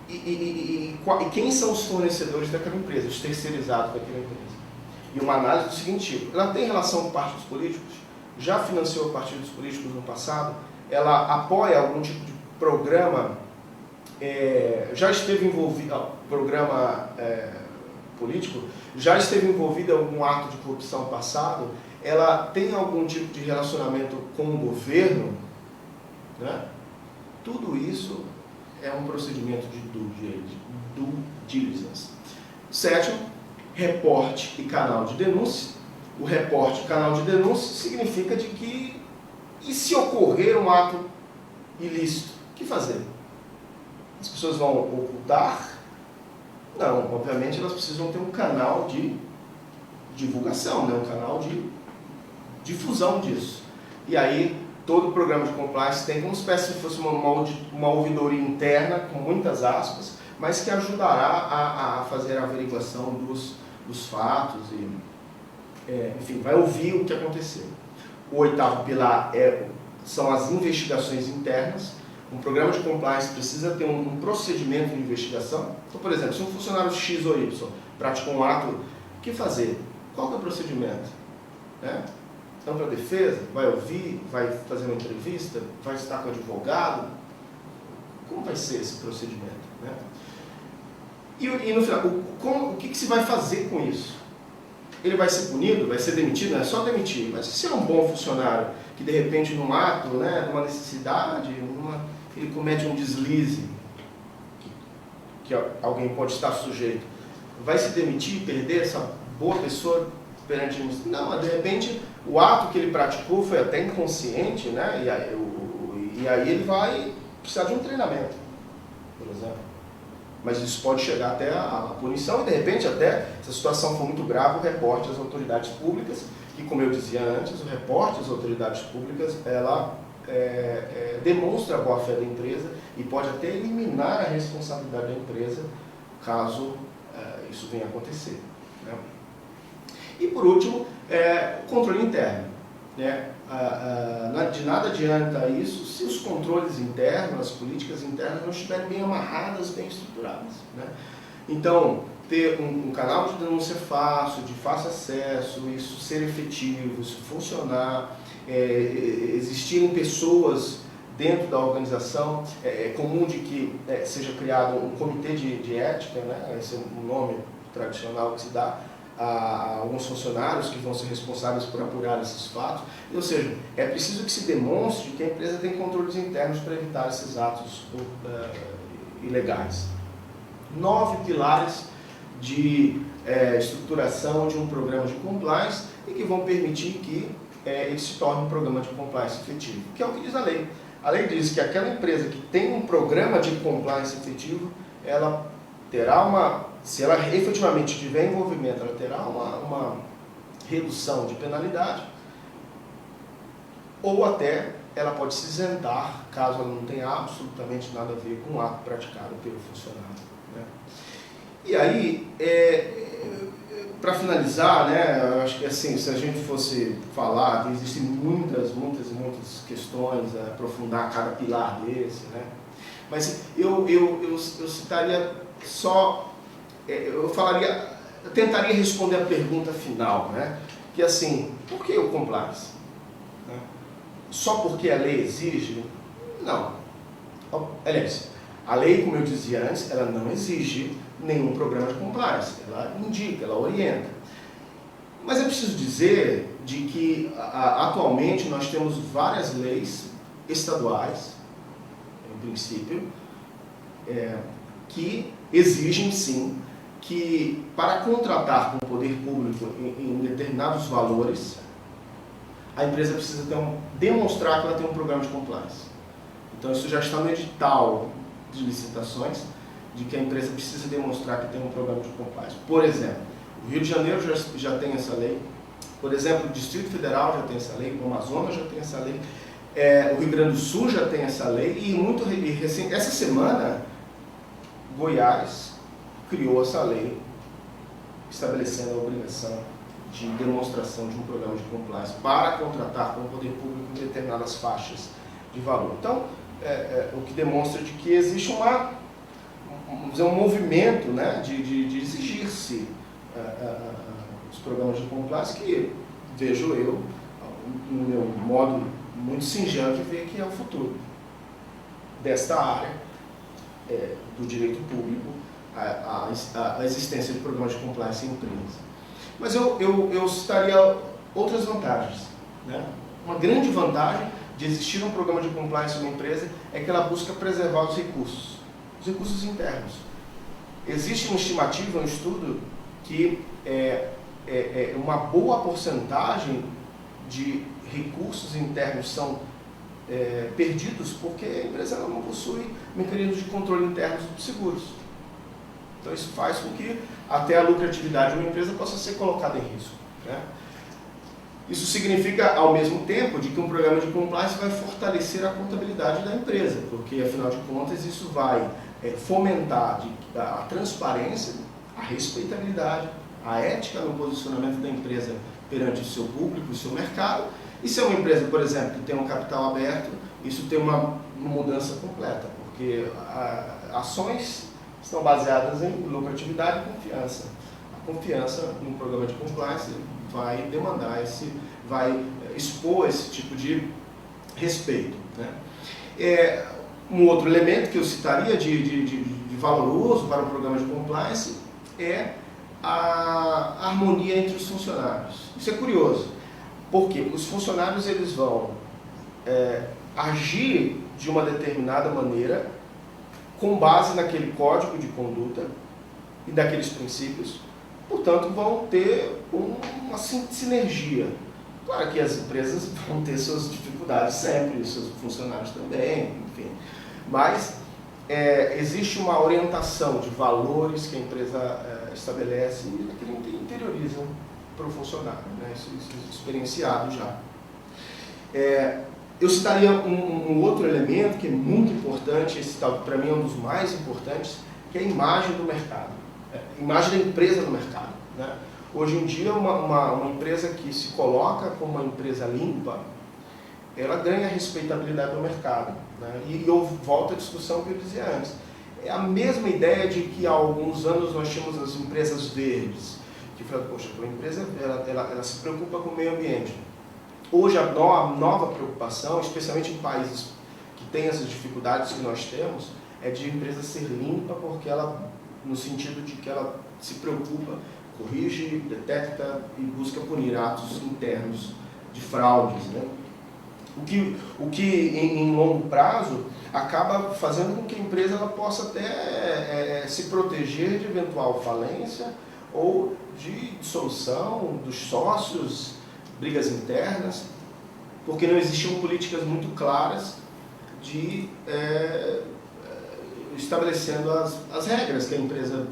Speaker 1: E quem são os fornecedores daquela empresa, os terceirizados daquela empresa? E uma análise do seguinte tipo: ela tem relação com partidos políticos? Já financiou partidos políticos no passado? Ela apoia algum tipo de programa? Já esteve envolvida, programa político? Já esteve envolvida em algum ato de corrupção passado? Ela tem algum tipo de relacionamento com o governo? Né? Tudo isso é um procedimento de due diligence. Sétimo, reporte e canal de denúncia. O reporte e canal de denúncia significa de que, e se ocorrer um ato ilícito, o que fazer? As pessoas vão ocultar? Não, obviamente elas precisam ter um canal de divulgação, né? Um canal de difusão disso. E aí, todo o programa de compliance tem como se fosse uma ouvidoria interna, com muitas aspas, mas que ajudará a fazer a averiguação dos fatos e, enfim, vai ouvir o que aconteceu. O oitavo pilar são as investigações internas. Um programa de compliance precisa ter um procedimento de investigação. Então, por exemplo, se um funcionário X ou Y praticou um ato, o que fazer? Qual que é o procedimento? Né? Ampla defesa? Vai ouvir? Vai fazer uma entrevista? Vai estar com o advogado? Como vai ser esse procedimento? Né? E no final, o que se vai fazer com isso? Ele vai ser punido? Vai ser demitido? Não é só demitir, mas se é um bom funcionário que de repente num ato, né, numa necessidade, ele comete um deslize que alguém pode estar sujeito, vai se demitir e perder essa boa pessoa perante a administração? Não, mas de repente o ato que ele praticou foi até inconsciente, né? E aí ele vai precisar de um treinamento, por exemplo. Mas isso pode chegar até a punição e, de repente, até, se a situação for muito grave, o reporte às autoridades públicas, que, como eu dizia antes, o reporte às autoridades públicas, ela demonstra a boa-fé da empresa e pode até eliminar a responsabilidade da empresa, caso isso venha a acontecer. Né? E, por último, o controle interno. Né? De nada adianta isso se os controles internos, as políticas internas não estiverem bem amarradas, bem estruturadas. Né? Então, ter um canal de denúncia fácil, de fácil acesso, isso ser efetivo, isso funcionar, existirem pessoas dentro da organização, é comum de que seja criado um comitê de ética, né? Esse é um nome tradicional que se dá a alguns funcionários que vão ser responsáveis por apurar esses fatos. Ou seja, é preciso que se demonstre que a empresa tem controles internos para evitar esses atos ilegais. 9 pilares de estruturação de um programa de compliance e que vão permitir que ele se torne um programa de compliance efetivo, que é o que diz a lei. A lei diz que aquela empresa que tem um programa de compliance efetivo, ela terá se ela efetivamente tiver envolvimento, ela terá uma redução de penalidade, ou até ela pode se isentar, caso ela não tenha absolutamente nada a ver com o ato praticado pelo funcionário. Né? E aí, para finalizar, né, eu acho que assim, se a gente fosse falar, existem muitas questões a aprofundar cada pilar desse, né? Mas eu citaria só, eu tentaria responder a pergunta final, né? Que assim, por que o compliance? Né? Só porque a lei exige? Não. Aliás, a lei, como eu dizia antes, ela não exige nenhum programa de compliance, ela indica, ela orienta. Mas é preciso dizer de que atualmente nós temos várias leis estaduais, em princípio, que exigem sim que para contratar com o poder público em determinados valores, a empresa precisa demonstrar que ela tem um programa de compliance. Então isso já está no edital de licitações, de que a empresa precisa demonstrar que tem um programa de compliance. Por exemplo, o Rio de Janeiro já tem essa lei, por exemplo, o Distrito Federal já tem essa lei, o Amazonas já tem essa lei, o Rio Grande do Sul já tem essa lei, e muito recente, essa semana, Goiás criou essa lei, estabelecendo a obrigação de demonstração de um programa de compliance para contratar com o poder público em determinadas faixas de valor. Então, o que demonstra de que existe um movimento, né, de exigir-se os programas de compliance, que vejo eu, no meu modo muito singelo de ver, que é o futuro desta área do direito público, a existência de programas de compliance em empresas. Mas eu citaria outras vantagens, né? Uma grande vantagem de existir um programa de compliance em uma empresa é que ela busca preservar os recursos internos. Existe uma estimativa, um estudo, que uma boa porcentagem de recursos internos são perdidos porque a empresa não possui mecanismos de controle internos seguros. Então isso faz com que até a lucratividade de uma empresa possa ser colocada em risco, né? Isso significa, ao mesmo tempo, de que um programa de compliance vai fortalecer a contabilidade da empresa, porque, afinal de contas, isso vai fomentar a transparência, a respeitabilidade, a ética no posicionamento da empresa perante o seu público, o seu mercado. E se é uma empresa, por exemplo, que tem um capital aberto, isso tem uma mudança completa, porque ações estão baseadas em lucratividade e confiança. A confiança no programa de compliance vai demandar vai expor esse tipo de respeito, né? Um outro elemento que eu citaria de valoroso para o programa de compliance é a harmonia entre os funcionários. Isso é curioso, porque os funcionários eles vão agir de uma determinada maneira com base naquele código de conduta e daqueles princípios, portanto vão ter uma sinergia. Claro que as empresas vão ter suas dificuldades sempre, os seus funcionários também, enfim, mas existe uma orientação de valores que a empresa estabelece e que interiorizam para o funcionário, né? Isso é experienciado já. Eu citaria um outro elemento que é muito importante, esse para mim é um dos mais importantes, que é a imagem do mercado, a imagem da empresa no mercado, né? Hoje em dia, uma empresa que se coloca como uma empresa limpa, ela ganha respeitabilidade no mercado, né? E eu volto à discussão que eu dizia antes. É a mesma ideia de que há alguns anos nós tínhamos as empresas verdes, que falam, poxa, a empresa ela se preocupa com o meio ambiente. Hoje a nova preocupação, especialmente em países que têm essas dificuldades que nós temos, é de a empresa ser limpa, porque ela, no sentido de que ela se preocupa, corrige, detecta e busca punir atos internos de fraudes, né? O que em longo prazo acaba fazendo com que a empresa ela possa até se proteger de eventual falência ou de dissolução dos sócios, brigas internas, porque não existiam políticas muito claras de estabelecendo as regras que a empresa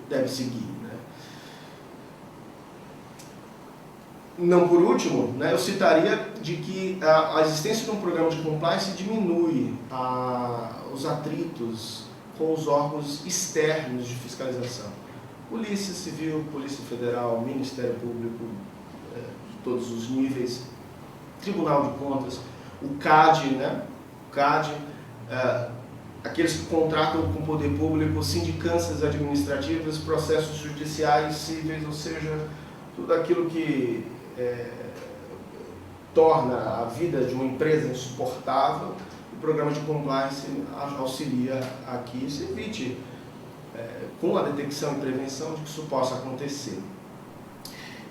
Speaker 1: deve seguir, né? Não por último, né, eu citaria de que a existência de um programa de compliance diminui os atritos com os órgãos externos de fiscalização. Polícia Civil, Polícia Federal, Ministério Público, de todos os níveis, Tribunal de Contas, o CAD, né? O CAD, aqueles que contratam com o poder público, sindicâncias administrativas, processos judiciais, cíveis, ou seja, tudo aquilo que torna a vida de uma empresa insuportável. O programa de compliance auxilia aqui, se evite com a detecção e prevenção de que isso possa acontecer.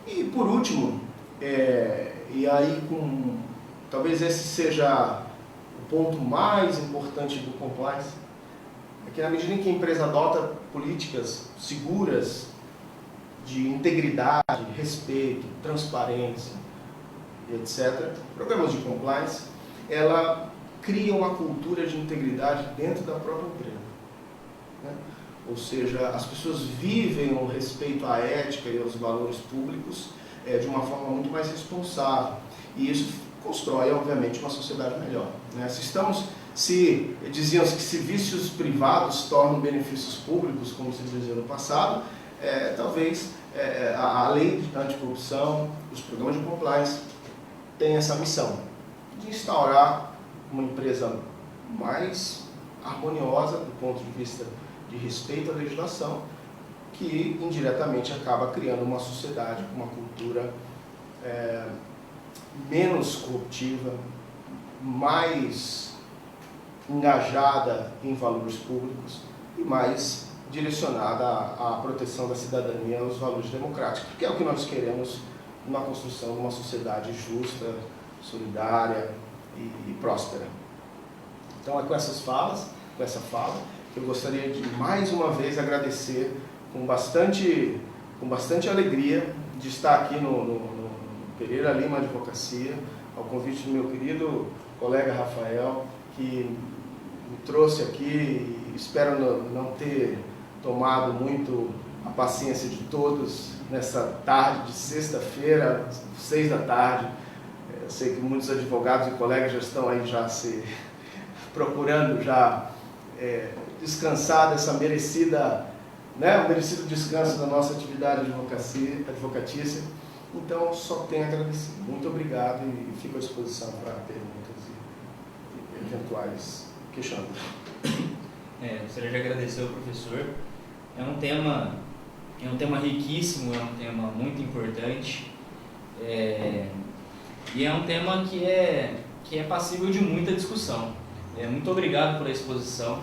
Speaker 1: E por último, e aí talvez esse seja o ponto mais importante do compliance, é que na medida em que a empresa adota políticas seguras de integridade, respeito, transparência, etc., programas de compliance, ela cria uma cultura de integridade dentro da própria empresa, né? Ou seja, as pessoas vivem o respeito à ética e aos valores públicos de uma forma muito mais responsável. E isso constrói, obviamente, uma sociedade melhor, né? Diziam-se que se vícios privados tornam benefícios públicos, como se dizia no passado, talvez a lei anticorrupção, os programas de compliance têm essa missão de instaurar uma empresa mais harmoniosa do ponto de vista de respeito à legislação, que indiretamente acaba criando uma sociedade com uma cultura menos corruptiva, mais engajada em valores públicos e mais direcionada à proteção da cidadania e aos valores democráticos, que é o que nós queremos na construção de uma sociedade justa, solidária e próspera. Então é com essa fala, que eu gostaria de mais uma vez agradecer com bastante alegria de estar aqui no Pereira Lima Advocacia, ao convite do meu querido colega Rafael, que me trouxe aqui, e espero não ter tomado muito a paciência de todos nessa tarde de sexta-feira, 6 da tarde. Eu sei que muitos advogados e colegas já estão aí procurando descansar dessa merecido descanso da nossa atividade advocatícia. Então, só tenho a agradecer. Muito obrigado e fico à disposição para perguntas e eventuais questionamentos.
Speaker 2: Gostaria de agradecer ao professor. É um tema riquíssimo, é um tema muito importante, e é um tema que é passível de muita discussão. Muito obrigado pela exposição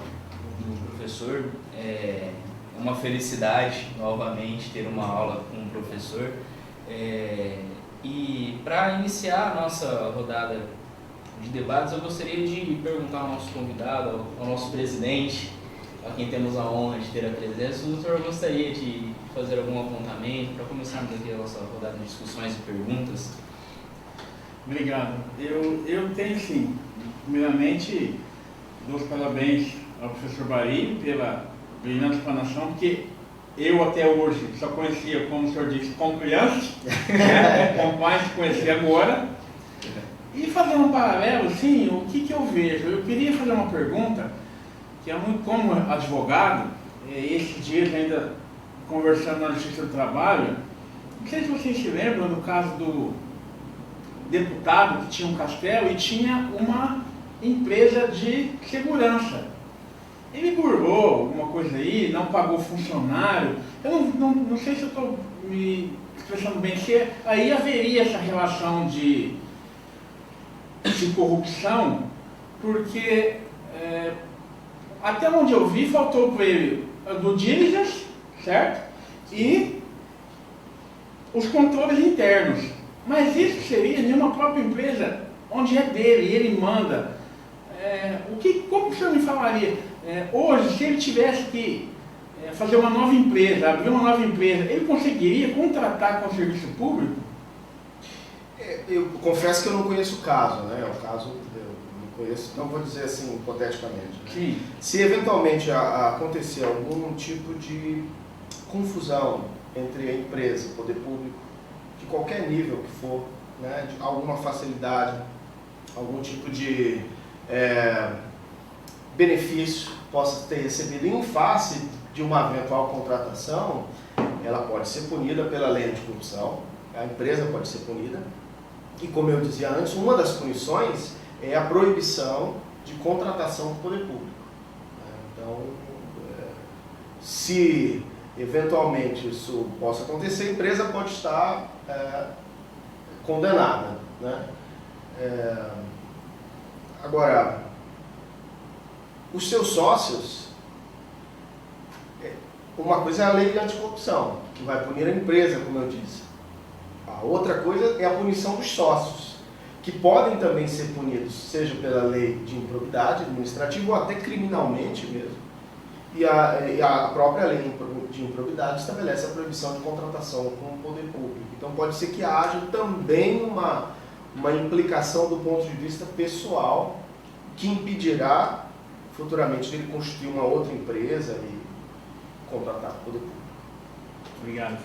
Speaker 2: do professor. É uma felicidade, novamente, ter uma aula com o professor. E para iniciar a nossa rodada de debates, eu gostaria de perguntar ao nosso convidado, ao nosso presidente, a quem temos a honra de ter a presença, o doutor gostaria de fazer algum apontamento para começarmos aqui a nossa rodada de discussões e perguntas.
Speaker 3: Obrigado. Eu tenho sim. Primeiramente, dou os parabéns ao professor Bari pela brilhante explanação, porque eu até hoje só conhecia, como o senhor disse, como criança, como mais conheci agora. E fazendo um paralelo, sim, o que eu vejo? Eu queria fazer uma pergunta, que é muito como advogado, esses dias ainda conversando na Justiça do Trabalho, não sei se vocês se lembram do caso do deputado que tinha um castelo e tinha uma empresa de segurança. Ele burlou alguma coisa aí, não pagou funcionário. Eu não sei se eu estou me expressando bem, se aí haveria essa relação de corrupção, porque até onde eu vi, faltou para ele do diligence, certo? E os controles internos. Mas isso seria em uma própria empresa, onde é dele, ele manda. Como o senhor me falaria? Hoje, se ele tivesse que fazer uma nova empresa, abrir uma nova empresa, ele conseguiria contratar com o serviço público?
Speaker 1: Eu confesso que eu não conheço o caso, né? O caso eu não conheço, não vou dizer assim hipoteticamente. Né?
Speaker 3: Sim.
Speaker 1: Se eventualmente acontecer algum tipo de confusão entre a empresa e o poder público, de qualquer nível que for, né? De alguma facilidade, algum tipo de benefício possa ter recebido em face de uma eventual contratação, ela pode ser punida pela lei anticorrupção, a empresa pode ser punida. E como eu dizia antes, uma das punições é a proibição de contratação do poder público. Então, se eventualmente isso possa acontecer, a empresa pode estar condenada. Né? Agora, os seus sócios, uma coisa é a lei de anticorrupção, que vai punir a empresa, como eu disse. A outra coisa é a punição dos sócios, que podem também ser punidos, seja pela lei de improbidade administrativa ou até criminalmente mesmo. E a própria lei de improbidade estabelece a proibição de contratação com o poder público. Então pode ser que haja também uma implicação do ponto de vista pessoal que impedirá futuramente dele constituir uma outra empresa e contratar o poder público.
Speaker 3: Obrigado.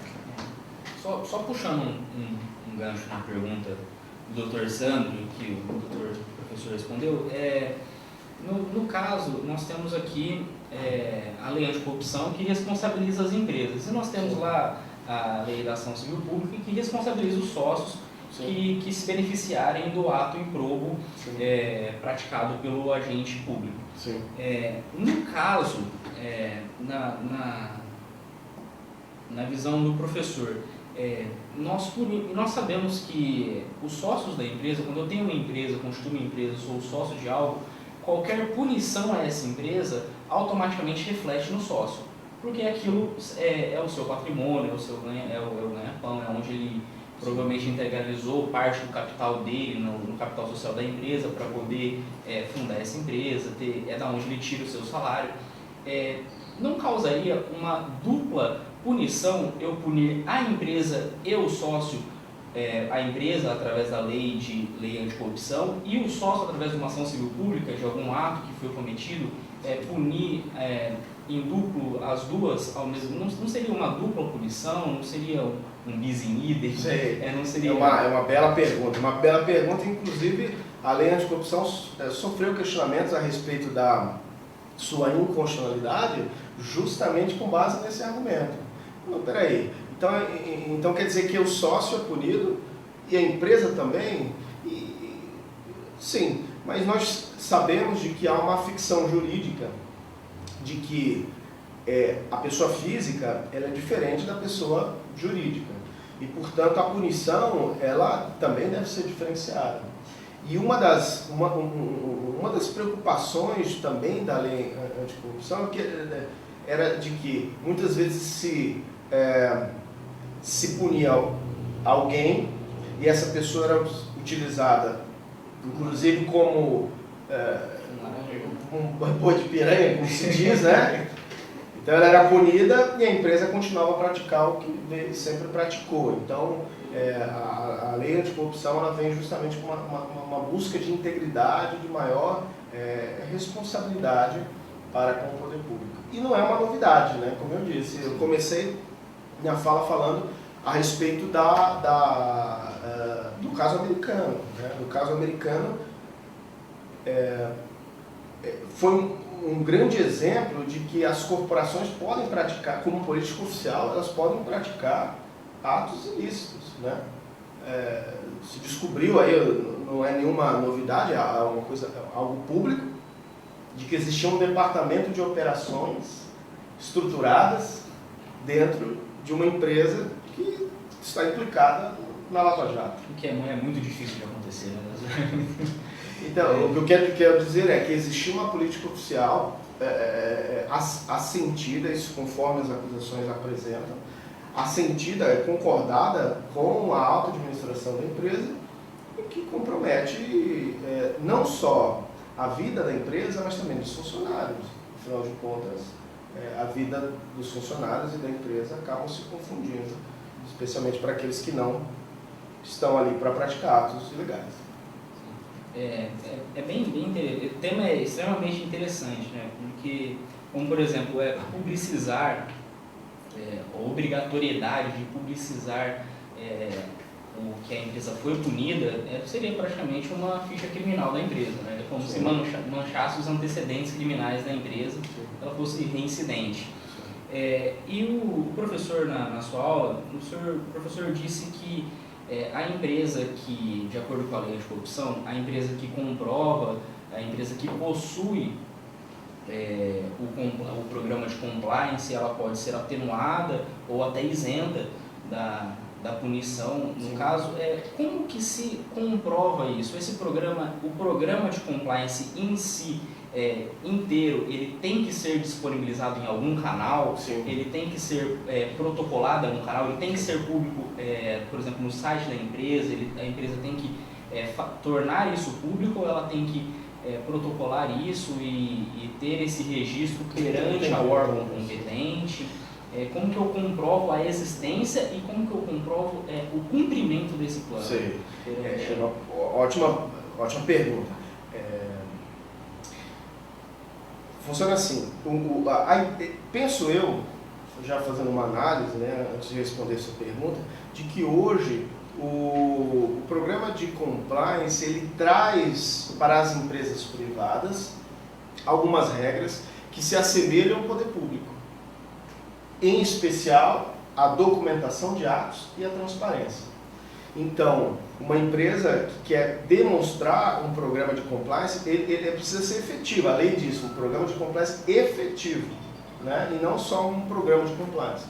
Speaker 2: Só puxando um gancho na pergunta do Dr. Sandro, que o Dr. Professor respondeu, no caso, nós temos aqui a lei anticorrupção que responsabiliza as empresas, e nós temos lá a lei da ação civil pública que responsabiliza os sócios que se beneficiarem do ato improbo praticado pelo agente público.
Speaker 1: Sim.
Speaker 2: No caso, na visão do professor, nós sabemos que os sócios da empresa, quando eu tenho uma empresa, constituo uma empresa, sou sócio de algo, qualquer punição a essa empresa automaticamente reflete no sócio, porque aquilo é o seu patrimônio, é o ganha-pão, é onde ele provavelmente integralizou parte do capital dele no capital social da empresa para poder fundar essa empresa, é da onde ele tira o seu salário. Não causaria uma dupla punição eu punir a empresa e o sócio, a empresa através da lei anticorrupção e o sócio através de uma ação civil pública, de algum ato que foi cometido, punir em duplo as duas ao mesmo tempo? Não seria uma dupla punição? Não seria um bis in idem? Não seria...
Speaker 1: É uma bela pergunta. Uma bela pergunta, inclusive a lei anticorrupção sofreu questionamentos a respeito da sua inconstitucionalidade justamente com base nesse argumento. Não, peraí. Então quer dizer que o sócio é punido e a empresa também? Sim, mas nós sabemos de que há uma ficção jurídica de que a pessoa física ela é diferente da pessoa jurídica e, portanto, a punição ela também deve ser diferenciada. E uma das preocupações também da lei anticorrupção era de que muitas vezes se punia alguém e essa pessoa era utilizada, inclusive, como um boi de piranha, como se diz, né? Então ela era punida e a empresa continuava a praticar o que sempre praticou. Então a lei anticorrupção ela vem justamente com uma busca de integridade, de maior responsabilidade para com o poder público. E não é uma novidade, né? Como eu disse, eu comecei minha fala falando a respeito do caso americano. Né? No caso americano, foi um grande exemplo de que as corporações podem praticar, como política oficial, elas podem praticar atos ilícitos. Né? Se descobriu aí, não é nenhuma novidade, é algo público, de que existia um departamento de operações estruturadas dentro de uma empresa que está implicada na Lava Jato.
Speaker 2: O que é muito difícil de acontecer, né?
Speaker 1: Então, o que eu quero dizer é que existia uma política oficial assentida, isso conforme as acusações apresentam, assentida, concordada com a alta administração da empresa, e que compromete não só a vida da empresa, mas também dos funcionários. Afinal de contas, a vida dos funcionários e da empresa acabam se confundindo, especialmente para aqueles que não estão ali para praticar atos ilegais.
Speaker 2: O tema é extremamente interessante, né? Porque, como por exemplo, publicizar, a obrigatoriedade de publicizar o que a empresa foi punida, seria praticamente uma ficha criminal da empresa, né? É como se manchasse os antecedentes criminais da empresa, ela fosse reincidente. E o professor, na sua aula, o professor disse que a empresa que, de acordo com a lei anticorrupção, a empresa que comprova, a empresa que possui o programa de compliance, ela pode ser atenuada ou até isenta da punição. No caso, como que se comprova isso? Esse programa, o programa de compliance em si, inteiro, ele tem que ser disponibilizado em algum canal?
Speaker 1: Sim.
Speaker 2: Ele tem que ser protocolado em algum canal? Ele tem que ser público, por exemplo, no site da empresa? A empresa tem que tornar isso público, ou ela tem que protocolar isso e ter esse registro perante ao órgão competente? Como que eu comprovo a existência e como que eu comprovo o cumprimento desse plano?
Speaker 1: Sei. Ótima pergunta. Funciona assim, penso eu, já fazendo uma análise, né, antes de responder essa pergunta, de que hoje o programa de compliance ele traz para as empresas privadas algumas regras que se assemelham ao poder público, em especial a documentação de atos e a transparência. Então, uma empresa que quer demonstrar um programa de compliance, ele precisa ser efetivo. A lei diz, um programa de compliance efetivo, né? E não só um programa de compliance.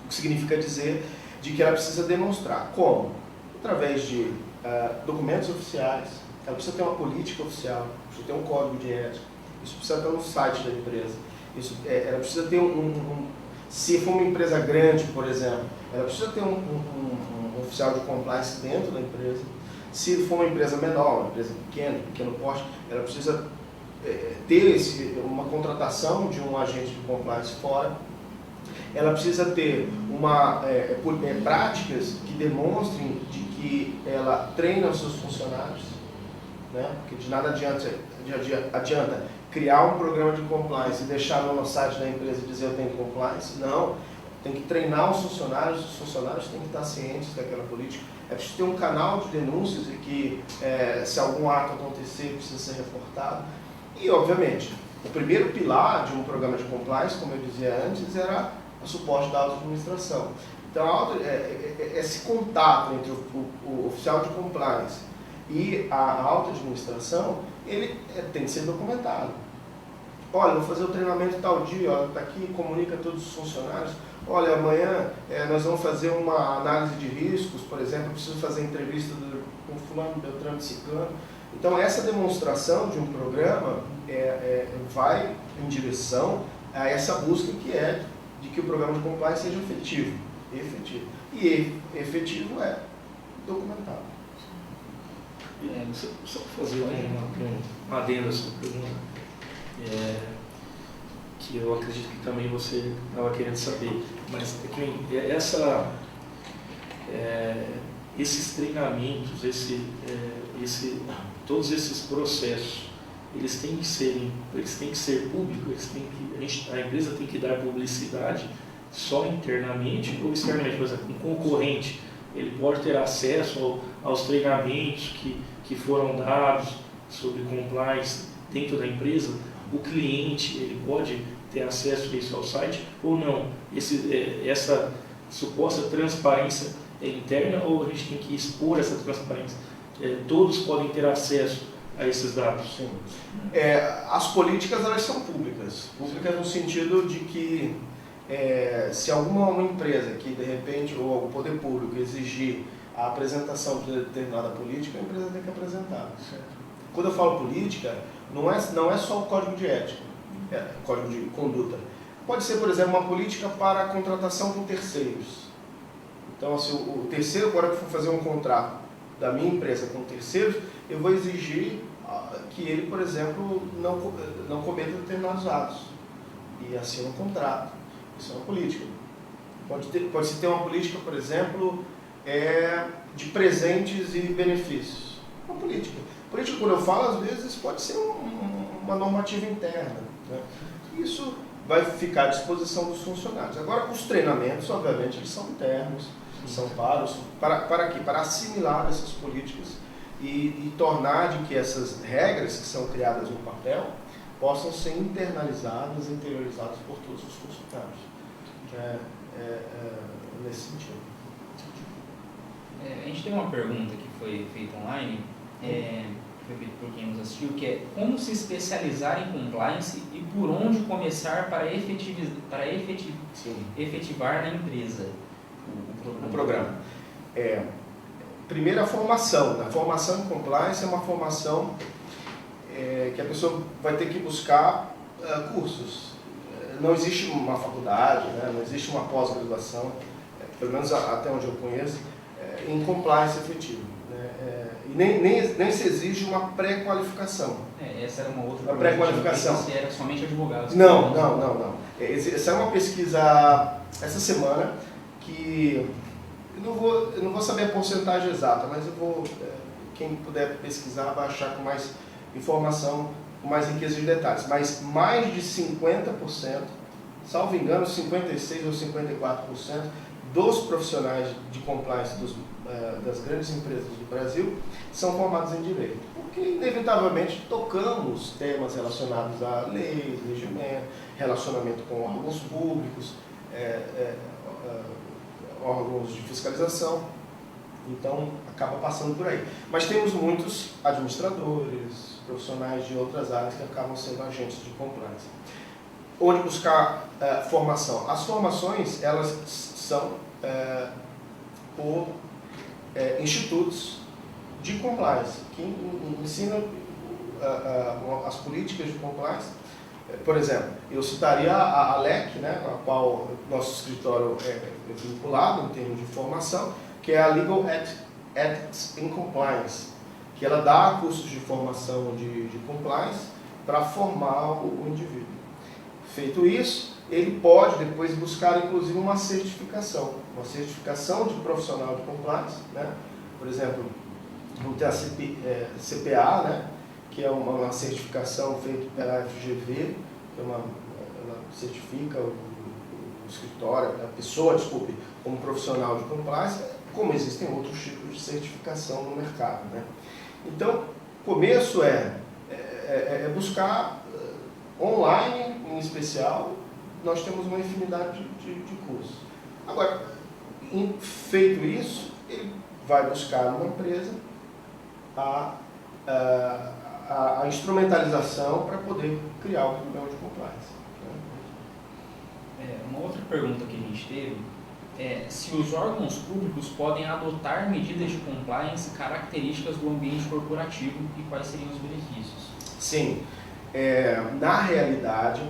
Speaker 1: O que significa dizer de que ela precisa demonstrar. Como? Através de documentos oficiais, ela precisa ter uma política oficial, precisa ter um código de ética, isso precisa estar no site da empresa. Ela precisa ter se for uma empresa grande, por exemplo, ela precisa ter um oficial de compliance dentro da empresa. Se for uma empresa menor, uma empresa pequeno porte, ela precisa ter uma contratação de um agente de compliance fora. Ela precisa ter práticas que demonstrem de que ela treina os seus funcionários, né? Porque de nada adianta criar um programa de compliance e deixar no site da empresa e dizer eu tenho compliance. Não, tem que treinar os funcionários têm que estar cientes daquela política. É preciso ter um canal de denúncias e que se algum ato acontecer precisa ser reportado. E, obviamente, o primeiro pilar de um programa de compliance, como eu dizia antes, era o suporte da auto-administração. Então, esse contato entre o oficial de compliance e a auto-administração, ele tem que ser documentado. Olha, vou fazer o treinamento tal dia, olha, está aqui, comunica a todos os funcionários. Olha, amanhã nós vamos fazer uma análise de riscos, por exemplo, eu preciso fazer entrevista com fulano, Beltrano, Ciclano. Então, essa demonstração de um programa vai em direção a essa busca que é de que o programa de compliance seja efetivo. E efetivo é documentado.
Speaker 4: Só fazer uma adenda a essa pergunta, que eu acredito que também você estava querendo saber, mas esses treinamentos, todos esses processos, eles têm que ser públicos, a empresa tem que dar publicidade só internamente ou externamente. Por exemplo, um concorrente, ele pode ter acesso aos treinamentos que foram dados sobre compliance dentro da empresa. O cliente, ele pode ter acesso a isso ao site ou não? Essa suposta transparência é interna ou a gente tem que expor essa transparência? Todos podem ter acesso a esses dados?
Speaker 1: Sim. As políticas, elas são públicas. Públicas no sentido de que se uma empresa que de repente, ou o poder público exigir a apresentação de determinada política, a empresa tem que apresentar. Certo? Quando eu falo política, não é só o código de ética, código de conduta. Pode ser, por exemplo, uma política para a contratação com terceiros. Então, se o terceiro, agora que for fazer um contrato da minha empresa com terceiros, eu vou exigir que ele, por exemplo, não cometa determinados atos e assina um contrato. Isso é uma política. Pode-se ter uma política, por exemplo, de presentes e benefícios. Uma política. Política, quando eu falo, às vezes pode ser uma normativa interna, né? Isso vai ficar à disposição dos funcionários. Agora, os treinamentos, obviamente, eles são internos, são para quê? Para assimilar essas políticas e tornar de que essas regras que são criadas no papel possam ser internalizadas, interiorizadas por todos os funcionários. Nesse sentido.
Speaker 2: A gente tem uma pergunta que foi feita online, foi feita por quem nos assistiu, que é como se especializar em compliance e por onde começar para efetivar na empresa
Speaker 1: o programa. Primeiro, a formação. A formação em compliance é uma formação que a pessoa vai ter que buscar cursos. Não existe uma faculdade, né? Não existe uma pós-graduação, pelo menos até onde eu conheço, em compliance efetivo. E nem se exige uma pré-qualificação.
Speaker 2: Essa era uma outra
Speaker 1: pré-qualificação.
Speaker 2: Se era somente advogados.
Speaker 1: Não. Essa é uma pesquisa essa semana que eu não vou saber a porcentagem exata, mas quem puder pesquisar vai achar com mais informação, com mais riqueza de detalhes. Mas mais de 50%, salvo engano, 56% ou 54% dos profissionais de compliance das grandes empresas do Brasil são formados em direito. Porque, inevitavelmente, tocamos temas relacionados a leis, regimento, relacionamento com órgãos públicos, órgãos de fiscalização. Então, acaba passando por aí. Mas temos muitos administradores, profissionais de outras áreas que acabam sendo agentes de compliance. Onde buscar formação? As formações, elas são por institutos de compliance, que ensinam as políticas de compliance. Por exemplo, eu citaria a ALEC, né, com a qual nosso escritório é vinculado em termos de formação, que é a Legal Ethics in Compliance, que ela dá cursos de formação de compliance para formar o indivíduo. Feito isso, ele pode depois buscar inclusive uma certificação de profissional de compliance, né? Por exemplo, vamos ter a CPA, né? Que é uma certificação feita pela FGV, que ela certifica o escritório, a pessoa, desculpe, como profissional de compliance, como existem outros tipos de certificação no mercado, né? Então, o começo é buscar online, em especial, nós temos uma infinidade de cursos. Agora, feito isso, ele vai buscar numa empresa a instrumentalização para poder criar o programa de compliance.
Speaker 2: Uma outra pergunta que a gente teve é se os órgãos públicos podem adotar medidas de compliance características do ambiente corporativo e quais seriam os benefícios.
Speaker 1: Sim. Na realidade,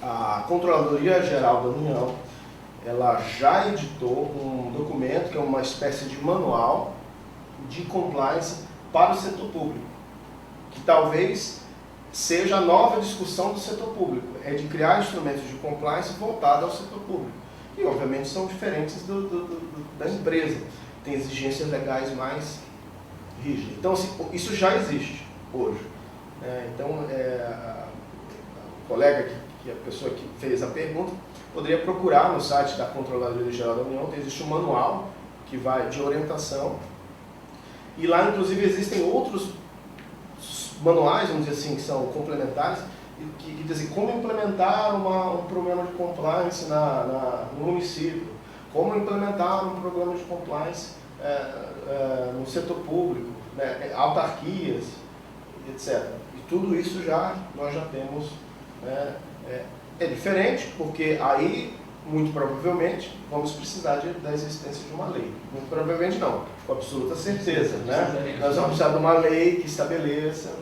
Speaker 1: a Controladoria Geral da União, ela já editou um documento que é uma espécie de manual de compliance para o setor público, que talvez seja a nova discussão do setor público, é de criar instrumentos de compliance voltados ao setor público, e obviamente são diferentes da empresa, tem exigências legais mais rígidas. Então, assim, isso já existe hoje. Então, o colega, a pessoa que fez a pergunta, poderia procurar no site da Controladoria Geral da União, existe um manual que vai de orientação, e lá inclusive existem outros manuais, vamos dizer assim, que são complementares, que dizem como implementar um programa de compliance no município, como implementar um programa de compliance no setor público, né, autarquias, etc. E tudo isso nós já temos. É diferente, porque aí, muito provavelmente, vamos precisar da existência de uma lei. Muito provavelmente não, com absoluta certeza. Né? Nós vamos precisar de uma lei que estabeleça,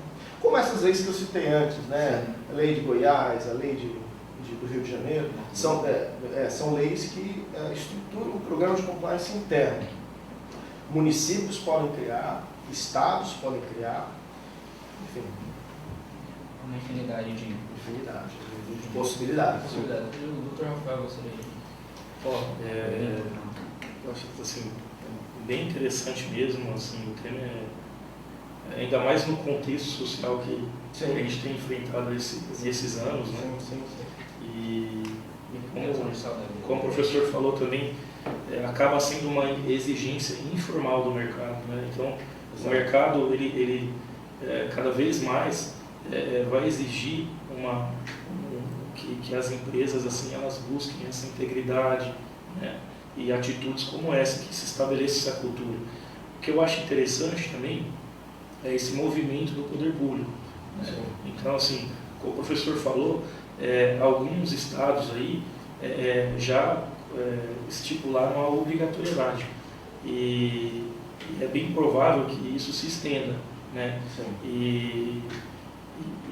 Speaker 1: como essas leis que eu citei antes, né? A lei de Goiás, a lei do Rio de Janeiro, são leis que estruturam o programa de compliance interno. Municípios podem criar, estados podem criar, enfim.
Speaker 2: Uma infinidade de
Speaker 1: possibilidades.
Speaker 2: O Dr. Rafael gostaria de...
Speaker 4: Eu acho assim, bem interessante mesmo, assim, o tema ainda mais no contexto social que a gente tem enfrentado nesses anos, né?
Speaker 1: Sim.
Speaker 4: E como o professor falou também, acaba sendo uma exigência informal do mercado, né? Então, o mercado, ele cada vez mais vai exigir que as empresas assim, elas busquem essa integridade, né? E atitudes como essa, que se estabeleça essa cultura. O que eu acho interessante também é esse movimento do poder público, né? Então, assim, como o professor falou, alguns estados aí já estipularam a obrigatoriedade, e é bem provável que isso se estenda, né? E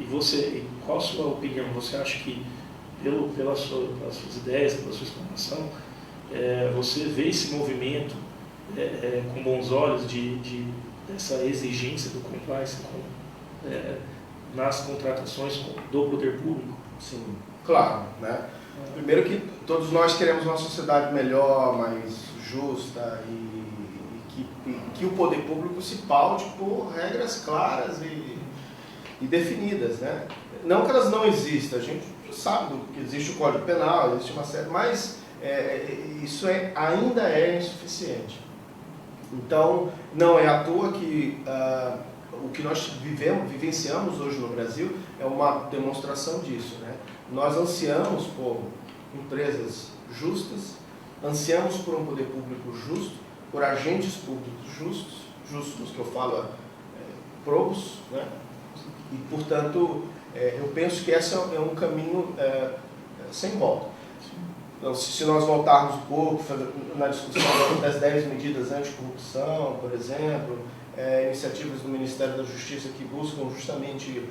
Speaker 4: você, qual a sua opinião? Você acha que, pelas suas ideias, pela sua explanação, você vê esse movimento com bons olhos dessa exigência do compliance nas contratações do poder público?
Speaker 1: Sim, claro, né? Primeiro que todos nós queremos uma sociedade melhor, mais justa e que o poder público se paute por regras claras e definidas, né? Não que elas não existam, a gente sabe que existe o Código Penal, existe uma série, mas isso ainda é insuficiente. Então, não é à toa que o que nós vivenciamos hoje no Brasil é uma demonstração disso, né? Nós ansiamos por empresas justas, ansiamos por um poder público justo, por agentes públicos justos que eu falo, probos, né? E, portanto, eu penso que esse é um caminho sem volta. Então, se nós voltarmos um pouco na discussão das 10 medidas anticorrupção, por exemplo, iniciativas do Ministério da Justiça que buscam justamente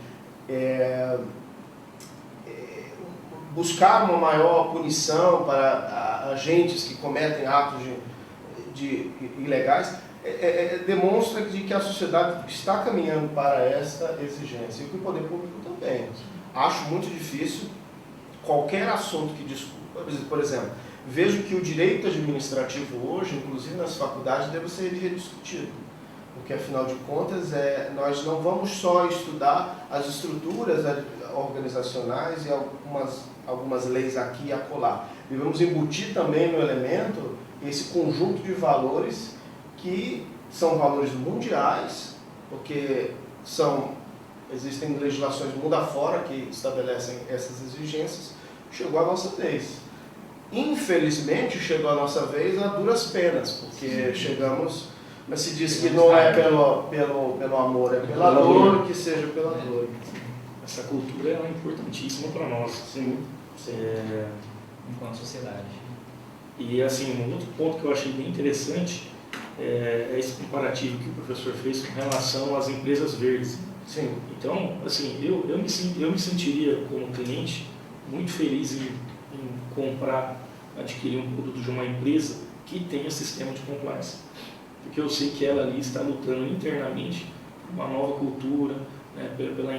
Speaker 1: buscar uma maior punição para agentes que cometem atos ilegais, demonstra que a sociedade está caminhando para essa exigência, e que o poder público também. Acho muito difícil qualquer assunto que discuta. Por exemplo, vejo que o direito administrativo hoje, inclusive nas faculdades, deve ser rediscutido. Porque, afinal de contas, nós não vamos só estudar as estruturas organizacionais e algumas leis aqui e acolá. Devemos embutir também no elemento esse conjunto de valores que são valores mundiais, porque existem legislações mundo afora que estabelecem essas exigências. Chegou a nossa vez. Infelizmente, chegou a nossa vez a duras penas, porque chegamos, mas se diz que não é pelo amor, é pela dor, que seja pela dor.
Speaker 4: Essa cultura é importantíssima para nós.
Speaker 1: Sim.
Speaker 2: Enquanto sociedade.
Speaker 4: E assim, um outro ponto que eu achei bem interessante é esse comparativo que o professor fez com relação às empresas verdes.
Speaker 1: Sim.
Speaker 4: Então, assim, eu me sentiria como cliente muito feliz em adquirir um produto de uma empresa que tenha sistema de compliance. Porque eu sei que ela ali está lutando internamente por uma nova cultura, né,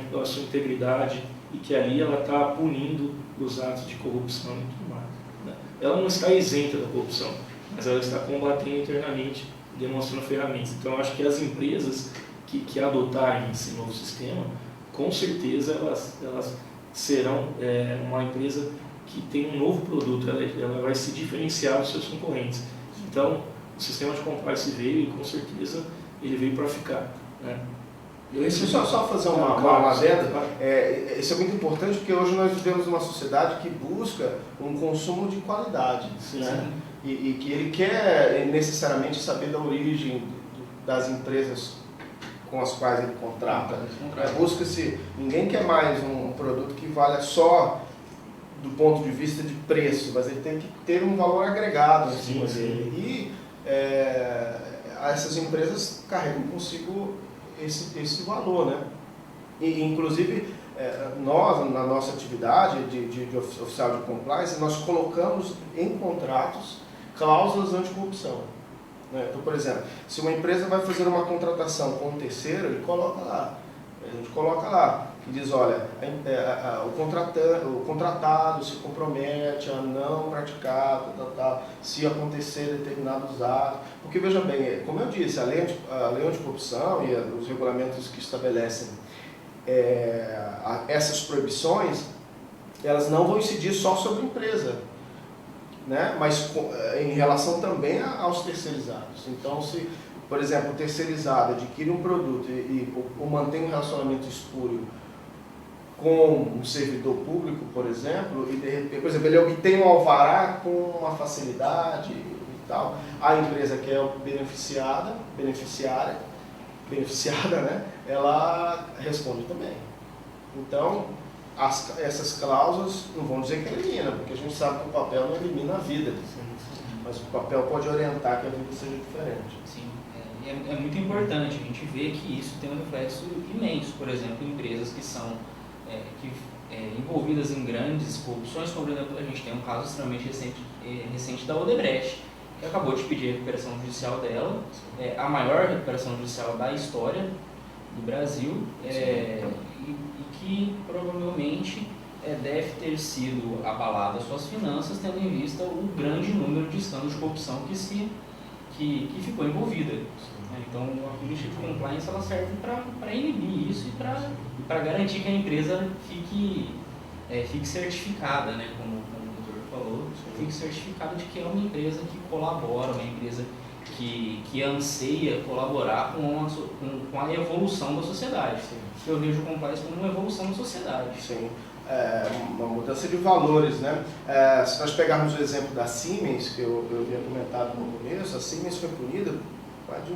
Speaker 4: pela sua integridade, e que ali ela está punindo os atos de corrupção e tudo mais. Né? Ela não está isenta da corrupção, mas ela está combatendo internamente, demonstrando ferramentas. Então, eu acho que as empresas que adotarem esse novo sistema, com certeza elas serão uma empresa que tem um novo produto, ela vai se diferenciar dos seus concorrentes. Então, o sistema de compliance veio e, com certeza, ele veio para ficar. Né?
Speaker 1: Deixa eu só fazer uma adenda. Isso é muito importante, porque hoje nós vivemos uma sociedade que busca um consumo de qualidade.
Speaker 4: Sim,
Speaker 1: né?
Speaker 4: sim.
Speaker 1: E que ele quer necessariamente saber da origem das empresas com as quais ele contrata. Busca-se, ninguém quer mais um produto que valha só do ponto de vista de preço, mas ele tem que ter um valor agregado em cima dele. E essas empresas carregam consigo esse valor, né? E, inclusive, nós, na nossa atividade de oficial de compliance, nós colocamos em contratos cláusulas anticorrupção. Né? Então, por exemplo, se uma empresa vai fazer uma contratação com um terceiro, ele coloca lá. A gente coloca lá, que diz, olha, o contratado se compromete a não praticar, se acontecer determinados atos. Porque, veja bem, como eu disse, a lei anticorrupção e os regulamentos que estabelecem essas proibições, elas não vão incidir só sobre a empresa, né? Mas em relação também aos terceirizados. Então, se, por exemplo, o terceirizado adquire um produto ou mantém um relacionamento espúrio com um servidor público, por exemplo, e de repente, por exemplo, ele obtém um alvará com uma facilidade e tal, a empresa que é beneficiada, né, ela responde também. Então, essas cláusulas não vão dizer que elimina, porque a gente sabe que o papel não elimina a vida, mas o papel pode orientar que a vida seja diferente.
Speaker 2: Sim, é muito importante a gente ver que isso tem um reflexo imenso. Por exemplo, empresas que são envolvidas em grandes corrupções, como, por exemplo, a gente tem um caso extremamente recente da Odebrecht, que acabou de pedir a recuperação judicial dela, a maior recuperação judicial da história do Brasil, e que provavelmente deve ter sido abalada as suas finanças, tendo em vista o grande número de escândalos de corrupção que ficou envolvida. Então, a política de compliance ela serve para inibir isso e para garantir que a empresa fique certificada, né? Como o doutor falou, fique certificada de que é uma empresa que colabora, uma empresa que anseia colaborar com a evolução da sociedade. Eu vejo o compliance como uma evolução da sociedade.
Speaker 1: Sim. uma mudança de valores, né? Se nós pegarmos o exemplo da Siemens, que eu havia comentado no começo, a Siemens foi punida de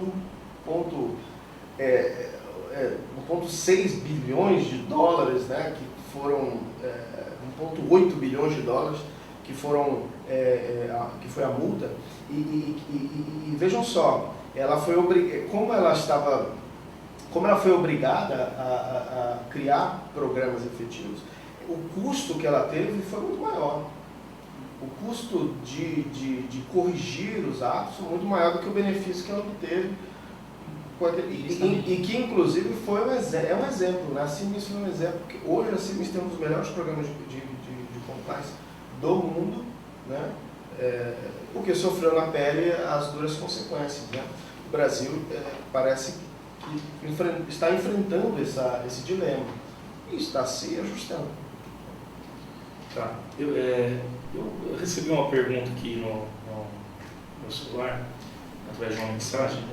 Speaker 1: 1,6 bilhões de dólares, né? Que foram 1,8 bilhões de dólares, que foi a multa. E vejam só, como ela foi obrigada a criar programas efetivos, o custo que ela teve foi muito maior. O custo de corrigir os atos foi muito maior do que o benefício que ela obteve. E que, inclusive, é um exemplo, né? A Siemens foi um exemplo, porque hoje a Siemens tem um dos melhores programas de compliance do mundo, né? Porque sofreu na pele as duras consequências, né? O Brasil parece que está enfrentando esse dilema e está se ajustando.
Speaker 4: Tá. Eu recebi uma pergunta aqui no meu celular, através de uma mensagem,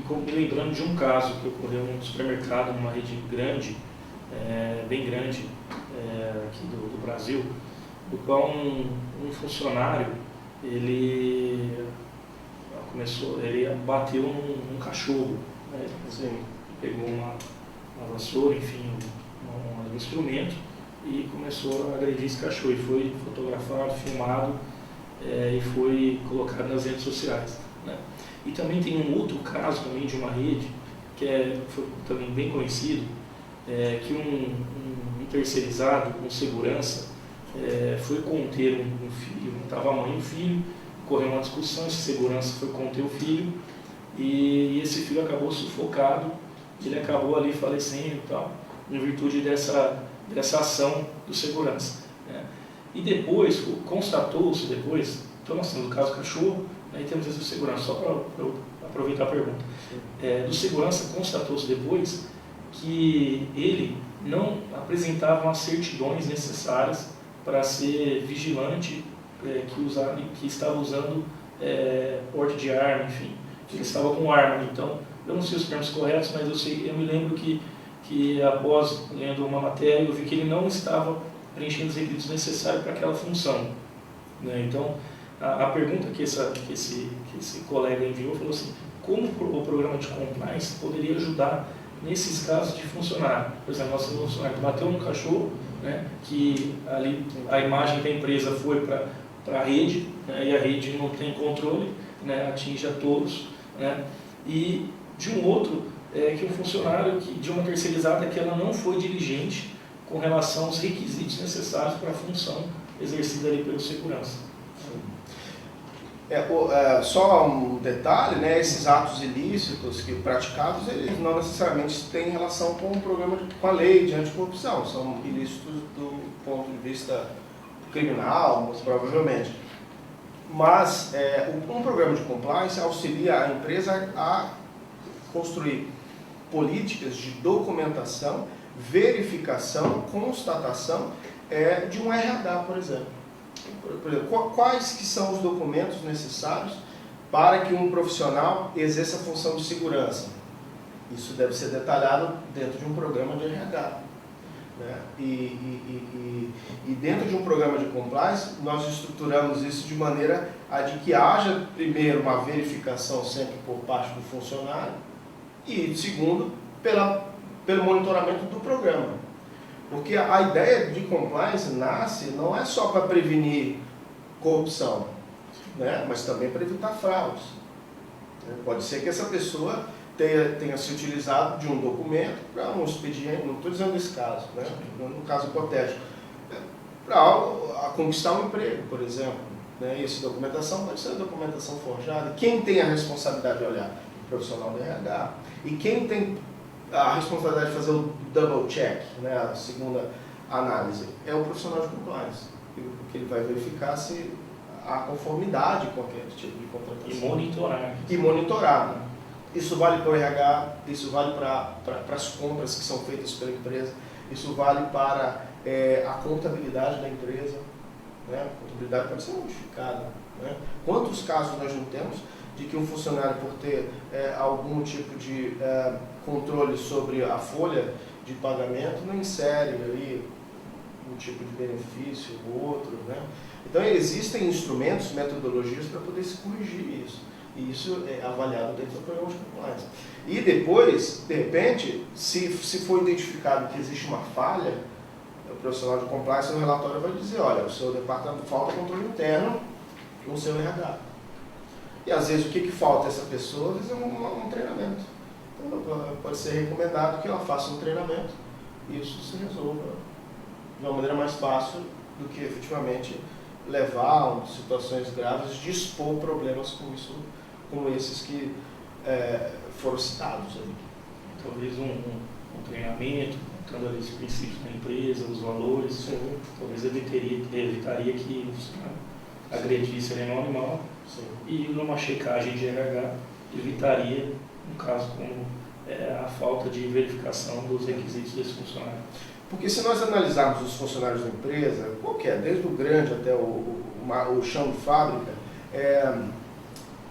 Speaker 4: me lembrando de um caso que ocorreu num supermercado, numa rede grande, bem grande, aqui do Brasil, do qual um funcionário, ele bateu num cachorro, né? Assim, pegou uma vassoura, enfim, um instrumento, e começou a agredir esse cachorro, e foi fotografado, filmado, e foi colocado nas redes sociais, né? E também tem um outro caso também de uma rede, que foi também bem conhecido, que um terceirizado, um segurança, foi conter um filho, estava a mãe e o filho, ocorreu uma discussão, esse segurança foi conter o filho, e esse filho acabou sufocado, ele acabou ali falecendo e tal, em virtude dessa ação do segurança, né? E depois, constatou-se depois, então nós temos o caso do cachorro, né, e temos esse do segurança, só para eu aproveitar a pergunta. Do segurança, constatou-se depois que ele não apresentava as certidões necessárias para ser vigilante, que estava usando porte de arma, enfim, que ele estava com arma. Então, eu não sei os termos corretos, mas eu me lembro que após lendo uma matéria, eu vi que ele não estava preenchendo os requisitos necessários para aquela função, né? Então, a pergunta que esse colega enviou falou assim: como o programa de compliance poderia ajudar nesses casos de funcionário? Por exemplo, nosso funcionário bateu no cachorro, né, que ali a imagem da empresa foi para a rede, né, e a rede não tem controle, né, atinge a todos, né, e de um outro, que um funcionário de uma terceirizada que ela não foi diligente com relação aos requisitos necessários para a função exercida ali pelo segurança.
Speaker 1: Só um detalhe, né, esses atos ilícitos praticados, eles não necessariamente têm relação com o programa, com a lei de anticorrupção, são ilícitos do ponto de vista criminal, muito provavelmente. Mas um programa de compliance auxilia a empresa a construir políticas de documentação, verificação, constatação de um RH, por exemplo. Quais que são os documentos necessários para que um profissional exerça a função de segurança? Isso deve ser detalhado dentro de um programa de RH, né? E dentro de um programa de compliance, nós estruturamos isso de maneira a de que haja, primeiro, uma verificação sempre por parte do funcionário e, segundo, pelo monitoramento do programa. Porque a ideia de compliance nasce não é só para prevenir corrupção, né, mas também para evitar fraudes. Pode ser que essa pessoa tenha se utilizado de um documento para um expediente, não estou dizendo esse caso, né, no caso hipotético, para conquistar um emprego, por exemplo, né, e essa documentação pode ser documentação forjada. Quem tem a responsabilidade de olhar? O profissional do RH. E quem tem a responsabilidade de fazer o double check, né, a segunda análise, é o profissional de compliance, porque ele vai verificar se há conformidade com aquele tipo de contratação. E monitorar. Isso vale para o RH, isso vale para as compras que são feitas pela empresa, isso vale para a contabilidade da empresa, né? A contabilidade pode ser modificada, né? Quantos casos nós não temos de que um funcionário, por ter algum tipo de controle sobre a folha de pagamento não insere ali um tipo de benefício ou outro, né? Então existem instrumentos, metodologias para poder se corrigir isso. E isso é avaliado dentro do programa de compliance. E depois, de repente, se for identificado que existe uma falha, o profissional de compliance no relatório vai dizer, olha, o seu departamento falta controle interno ou o seu RH. E às vezes o que falta a essa pessoa? Às vezes é um treinamento. Então pode ser recomendado que ela faça um treinamento e isso se resolva de uma maneira mais fácil do que efetivamente levar a situações graves, de expor problemas como esses que foram citados ali.
Speaker 4: Talvez um treinamento, mostrando ali os princípios da empresa, os valores.
Speaker 1: Sim.
Speaker 4: Talvez evitaria que o funcionário agredisse ali no animal.
Speaker 1: Sim.
Speaker 4: E numa checagem de RH, evitaria um caso como a falta de verificação dos requisitos desse funcionário.
Speaker 1: Porque se nós analisarmos os funcionários da empresa, qualquer, desde o grande até o chão de fábrica,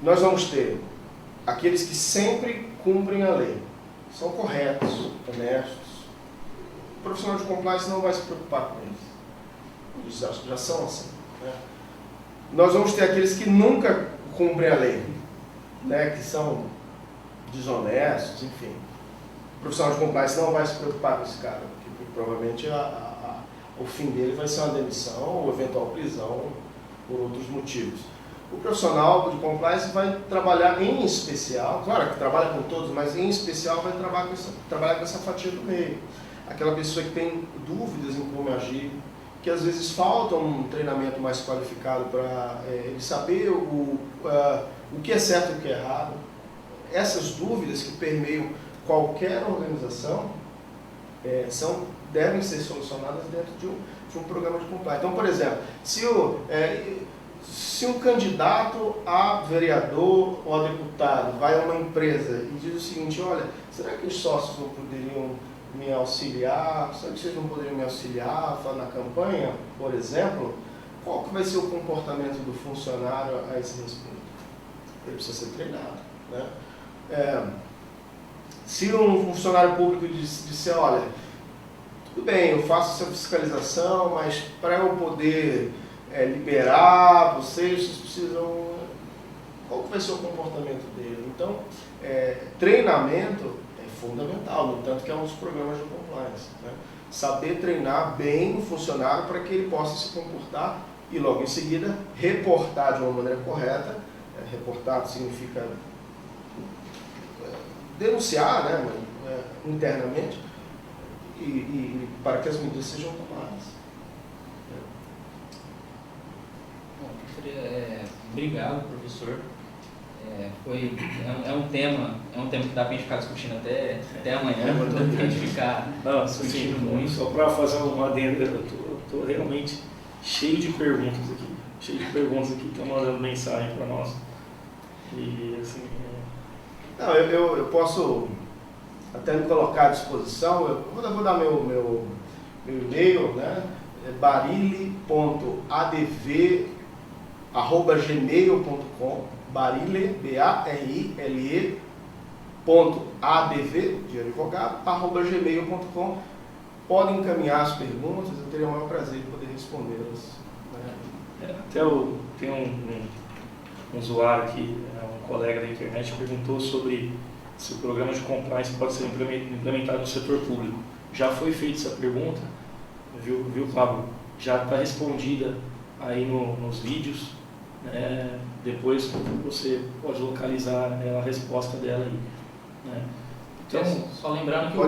Speaker 1: nós vamos ter aqueles que sempre cumprem a lei, são corretos, honestos. O profissional de compliance não vai se preocupar com eles. Eles já são assim, né? Nós vamos ter aqueles que nunca cumprem a lei, né? Que são desonestos, enfim. O profissional de compliance não vai se preocupar com esse cara, porque provavelmente o fim dele vai ser uma demissão ou eventual prisão por outros motivos. O profissional de compliance vai trabalhar em especial, claro que trabalha com todos, mas em especial vai trabalhar com essa fatia do meio. Aquela pessoa que tem dúvidas em como agir, que às vezes falta um treinamento mais qualificado para ele saber o que é certo e o que é errado. Essas dúvidas que permeiam qualquer organização devem ser solucionadas dentro de um programa de compliance. Então, por exemplo, se um candidato a vereador ou a deputado vai a uma empresa e diz o seguinte, olha, será que os sócios não poderiam me auxiliar? Será que vocês não poderiam me auxiliar na campanha, por exemplo? Qual que vai ser o comportamento do funcionário a esse respeito? Ele precisa ser treinado, né? Se um funcionário público disser, olha, tudo bem, eu faço essa fiscalização, mas para eu poder liberar vocês precisam... Qual que vai ser o comportamento dele? Então, treinamento é fundamental, no tanto que é um dos programas de compliance, né? Saber treinar bem o funcionário para que ele possa se comportar e logo em seguida reportar de uma maneira correta. Reportar significa denunciar, né, internamente e para que as medidas sejam tomadas.
Speaker 2: Bom, obrigado, professor. É um tema que dá para a gente ficar discutindo até amanhã, para a gente ficar discutindo muito.
Speaker 4: Só para fazer uma adenda, eu estou realmente cheio de perguntas aqui, estão mandando mensagem para nós. E assim...
Speaker 1: Não, eu posso até me colocar à disposição, eu vou dar meu e-mail, né? barile.adv@gmail.com, barile, B-A-R-I-L-E, .adv, de advogado, @gmail.com. Podem encaminhar as perguntas, eu teria o maior prazer de poder respondê-las, né?
Speaker 4: Tem um usuário aqui, um colega da internet, perguntou sobre se o programa de compliance pode ser implementado no setor público. Já foi feita essa pergunta, viu, Pablo? Já está respondida aí nos vídeos. Depois você pode localizar a resposta dela aí, né?
Speaker 2: Então, só lembrando que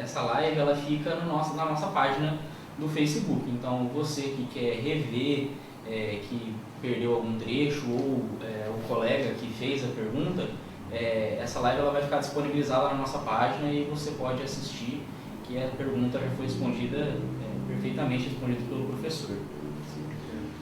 Speaker 2: essa live ela fica na nossa página do Facebook. Então, você que quer rever, que perdeu algum trecho ou o colega que fez a pergunta, essa live ela vai ficar disponibilizada na nossa página e você pode assistir, que a pergunta já foi respondida, perfeitamente respondida pelo professor.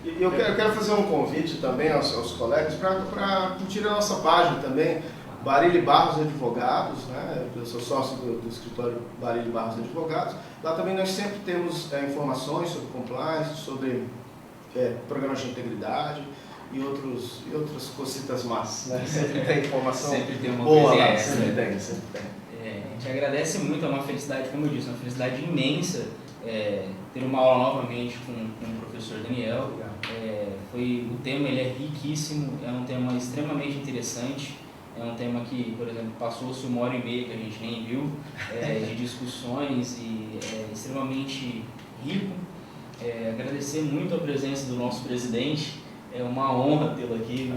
Speaker 1: E eu quero fazer um convite também aos colegas para curtir a nossa página também, Barile Barros Advogados, né? Eu sou sócio do escritório Barile Barros Advogados. Lá também nós sempre temos informações sobre compliance, sobre programas de integridade. e outras cositas más, né? Sempre tem informação
Speaker 2: Sempre tem uma
Speaker 1: boa
Speaker 2: coisinha
Speaker 1: lá,
Speaker 2: extra.
Speaker 1: sempre tem.
Speaker 2: A gente agradece muito, é uma felicidade, como eu disse, uma felicidade imensa ter uma aula novamente com o professor Daniel. O tema ele é riquíssimo, é um tema extremamente interessante, é um tema que, por exemplo, passou-se 1h30 que a gente nem viu, de discussões e é extremamente rico. Agradecer muito a presença do nosso presidente, é uma honra tê-lo aqui,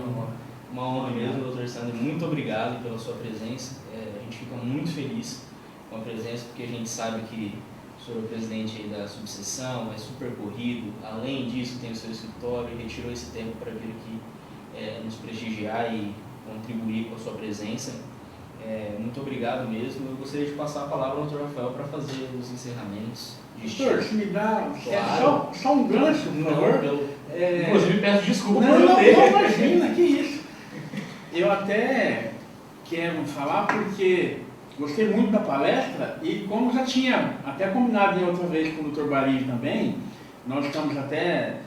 Speaker 2: uma honra mesmo, doutor Sandro, muito obrigado pela sua presença, a gente fica muito feliz com a presença, porque a gente sabe que o senhor é o presidente aí da subseção, é super corrido, além disso tem o seu escritório e retirou esse tempo para vir aqui nos prestigiar e contribuir com a sua presença. Muito obrigado mesmo. Eu gostaria de passar a palavra ao Dr. Rafael para fazer os encerramentos.
Speaker 3: Doutor, se me dá
Speaker 2: Claro.
Speaker 3: só um gancho, por favor.
Speaker 2: Inclusive peço desculpa por
Speaker 3: Não,
Speaker 2: não ter.
Speaker 3: imagina, que isso. Eu até quero falar porque gostei muito da palestra e como já tinha até combinado em outra vez com o Dr. Barilli também, nós estamos até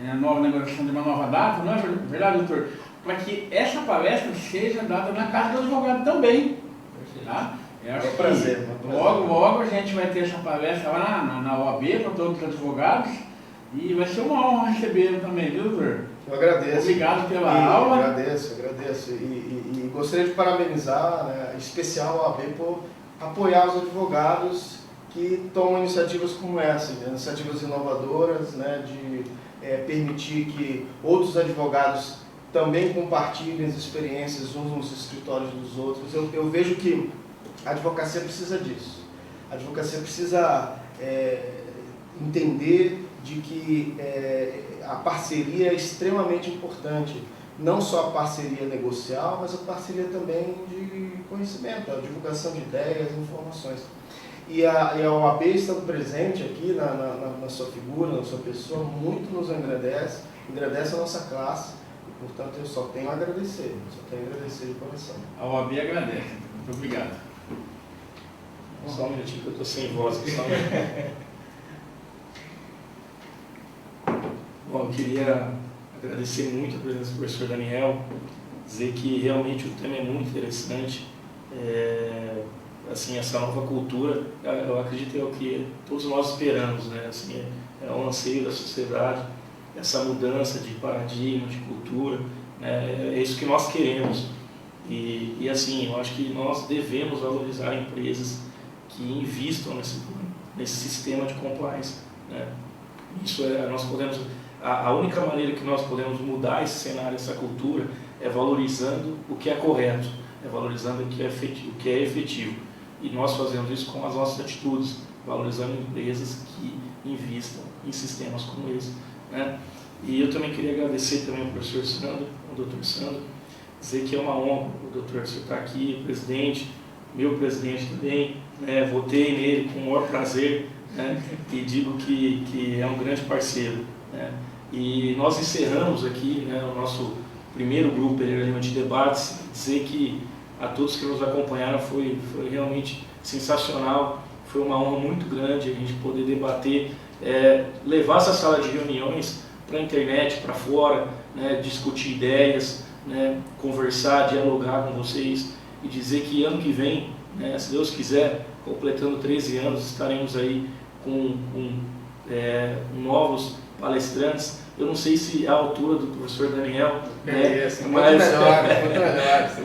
Speaker 3: na nova negociação de uma nova data, não é verdade, doutor? Para que essa palestra seja dada na Casa do Advogado também. Tá?
Speaker 1: É um prazer.
Speaker 3: Logo a gente vai ter essa palestra lá na OAB para todos os advogados e vai ser uma honra recebê-lo também, viu, doutor?
Speaker 1: Eu agradeço.
Speaker 3: Obrigado pela aula.
Speaker 1: Agradeço. E gostaria de parabenizar, né, em especial a OAB por apoiar os advogados que tomam iniciativas como essa, iniciativas inovadoras, né, de permitir que outros advogados também compartilhem as experiências uns nos escritórios dos outros. Eu vejo que a advocacia precisa disso. A advocacia precisa entender de que a parceria é extremamente importante. Não só a parceria negocial, mas a parceria também de conhecimento, a divulgação de ideias, informações. E a OAB estando presente aqui na sua figura, na sua pessoa, muito nos engrandece a nossa classe. E, portanto, eu só tenho a agradecer de coração.
Speaker 3: A OAB agradece. Muito obrigado.
Speaker 4: Só um minutinho que eu estou sem voz. Bom, eu queria agradecer muito a presença do professor Daniel, dizer que realmente o tema é muito interessante. Assim, essa nova cultura, eu acredito que é o que todos nós esperamos, né? Assim, é um anseio da sociedade, essa mudança de paradigma, de cultura, né? É isso que nós queremos. E assim, eu acho que nós devemos valorizar empresas que investam nesse sistema de compliance, né? Isso nós podemos, a única maneira que nós podemos mudar esse cenário, essa cultura, é valorizando o que é correto, é valorizando o que é efetivo. E nós fazemos isso com as nossas atitudes, valorizando empresas que investam em sistemas como esse, né? E eu também queria agradecer também ao professor Sandro, ao Dr. Sandro, dizer que é uma honra o doutor estar aqui, o presidente, meu presidente também, né? Votei nele com o maior prazer, né? E digo que é um grande parceiro, né? E nós encerramos aqui, né, o nosso primeiro grupo de debates, dizer que a todos que nos acompanharam foi realmente sensacional, foi uma honra muito grande a gente poder debater, levar essa sala de reuniões para a internet, para fora, né, discutir ideias, né, conversar, dialogar com vocês e dizer que ano que vem, né, se Deus quiser, completando 13 anos, estaremos aí com novos palestrantes. Eu não sei se a altura do professor Daniel, né,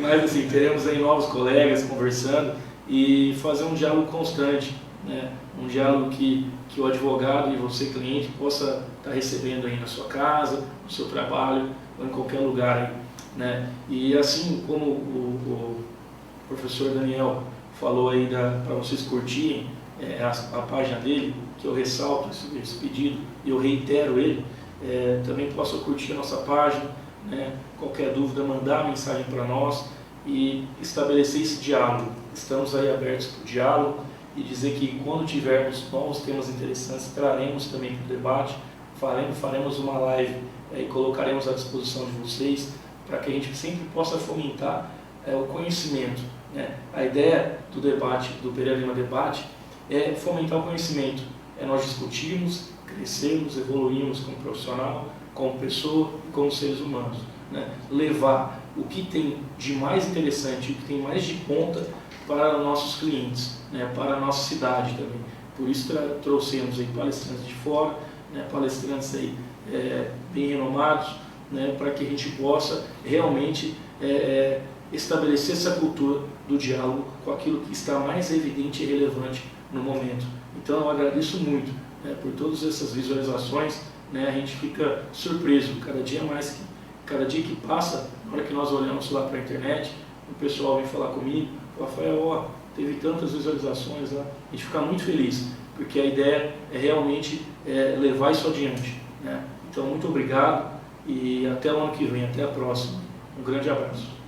Speaker 4: mas assim, teremos aí novos colegas conversando e fazer um diálogo constante, né, um diálogo que o advogado e você, cliente, possa estar recebendo aí na sua casa, no seu trabalho ou em qualquer lugar aí, né. E assim como o professor Daniel falou aí para vocês curtirem a página dele, que eu ressalto esse pedido e eu reitero ele, também possam curtir a nossa página, né? Qualquer dúvida, mandar mensagem para nós e estabelecer esse diálogo. Estamos aí abertos para o diálogo e dizer que quando tivermos novos temas interessantes, traremos também para o debate, faremos uma live e colocaremos à disposição de vocês para que a gente sempre possa fomentar o conhecimento, né? A ideia do debate, do Pereira Lima Debate, é fomentar o conhecimento, nós discutirmos, crescermos, evoluirmos como profissional, como pessoa e como seres humanos, né? Levar o que tem de mais interessante, o que tem mais de ponta para nossos clientes, né? Para a nossa cidade também. Por isso trouxemos aí palestrantes de fora, né? Palestrantes aí, bem renomados, né? Para que a gente possa realmente estabelecer essa cultura do diálogo com aquilo que está mais evidente e relevante no momento. Então eu agradeço muito, né, por todas essas visualizações, né? A gente fica surpreso cada dia mais, cada dia que passa, na hora que nós olhamos lá para a internet, o pessoal vem falar comigo, Rafael, ó, teve tantas visualizações lá, a gente fica muito feliz, porque a ideia é realmente levar isso adiante, né? Então muito obrigado e até o ano que vem, até a próxima. Um grande abraço.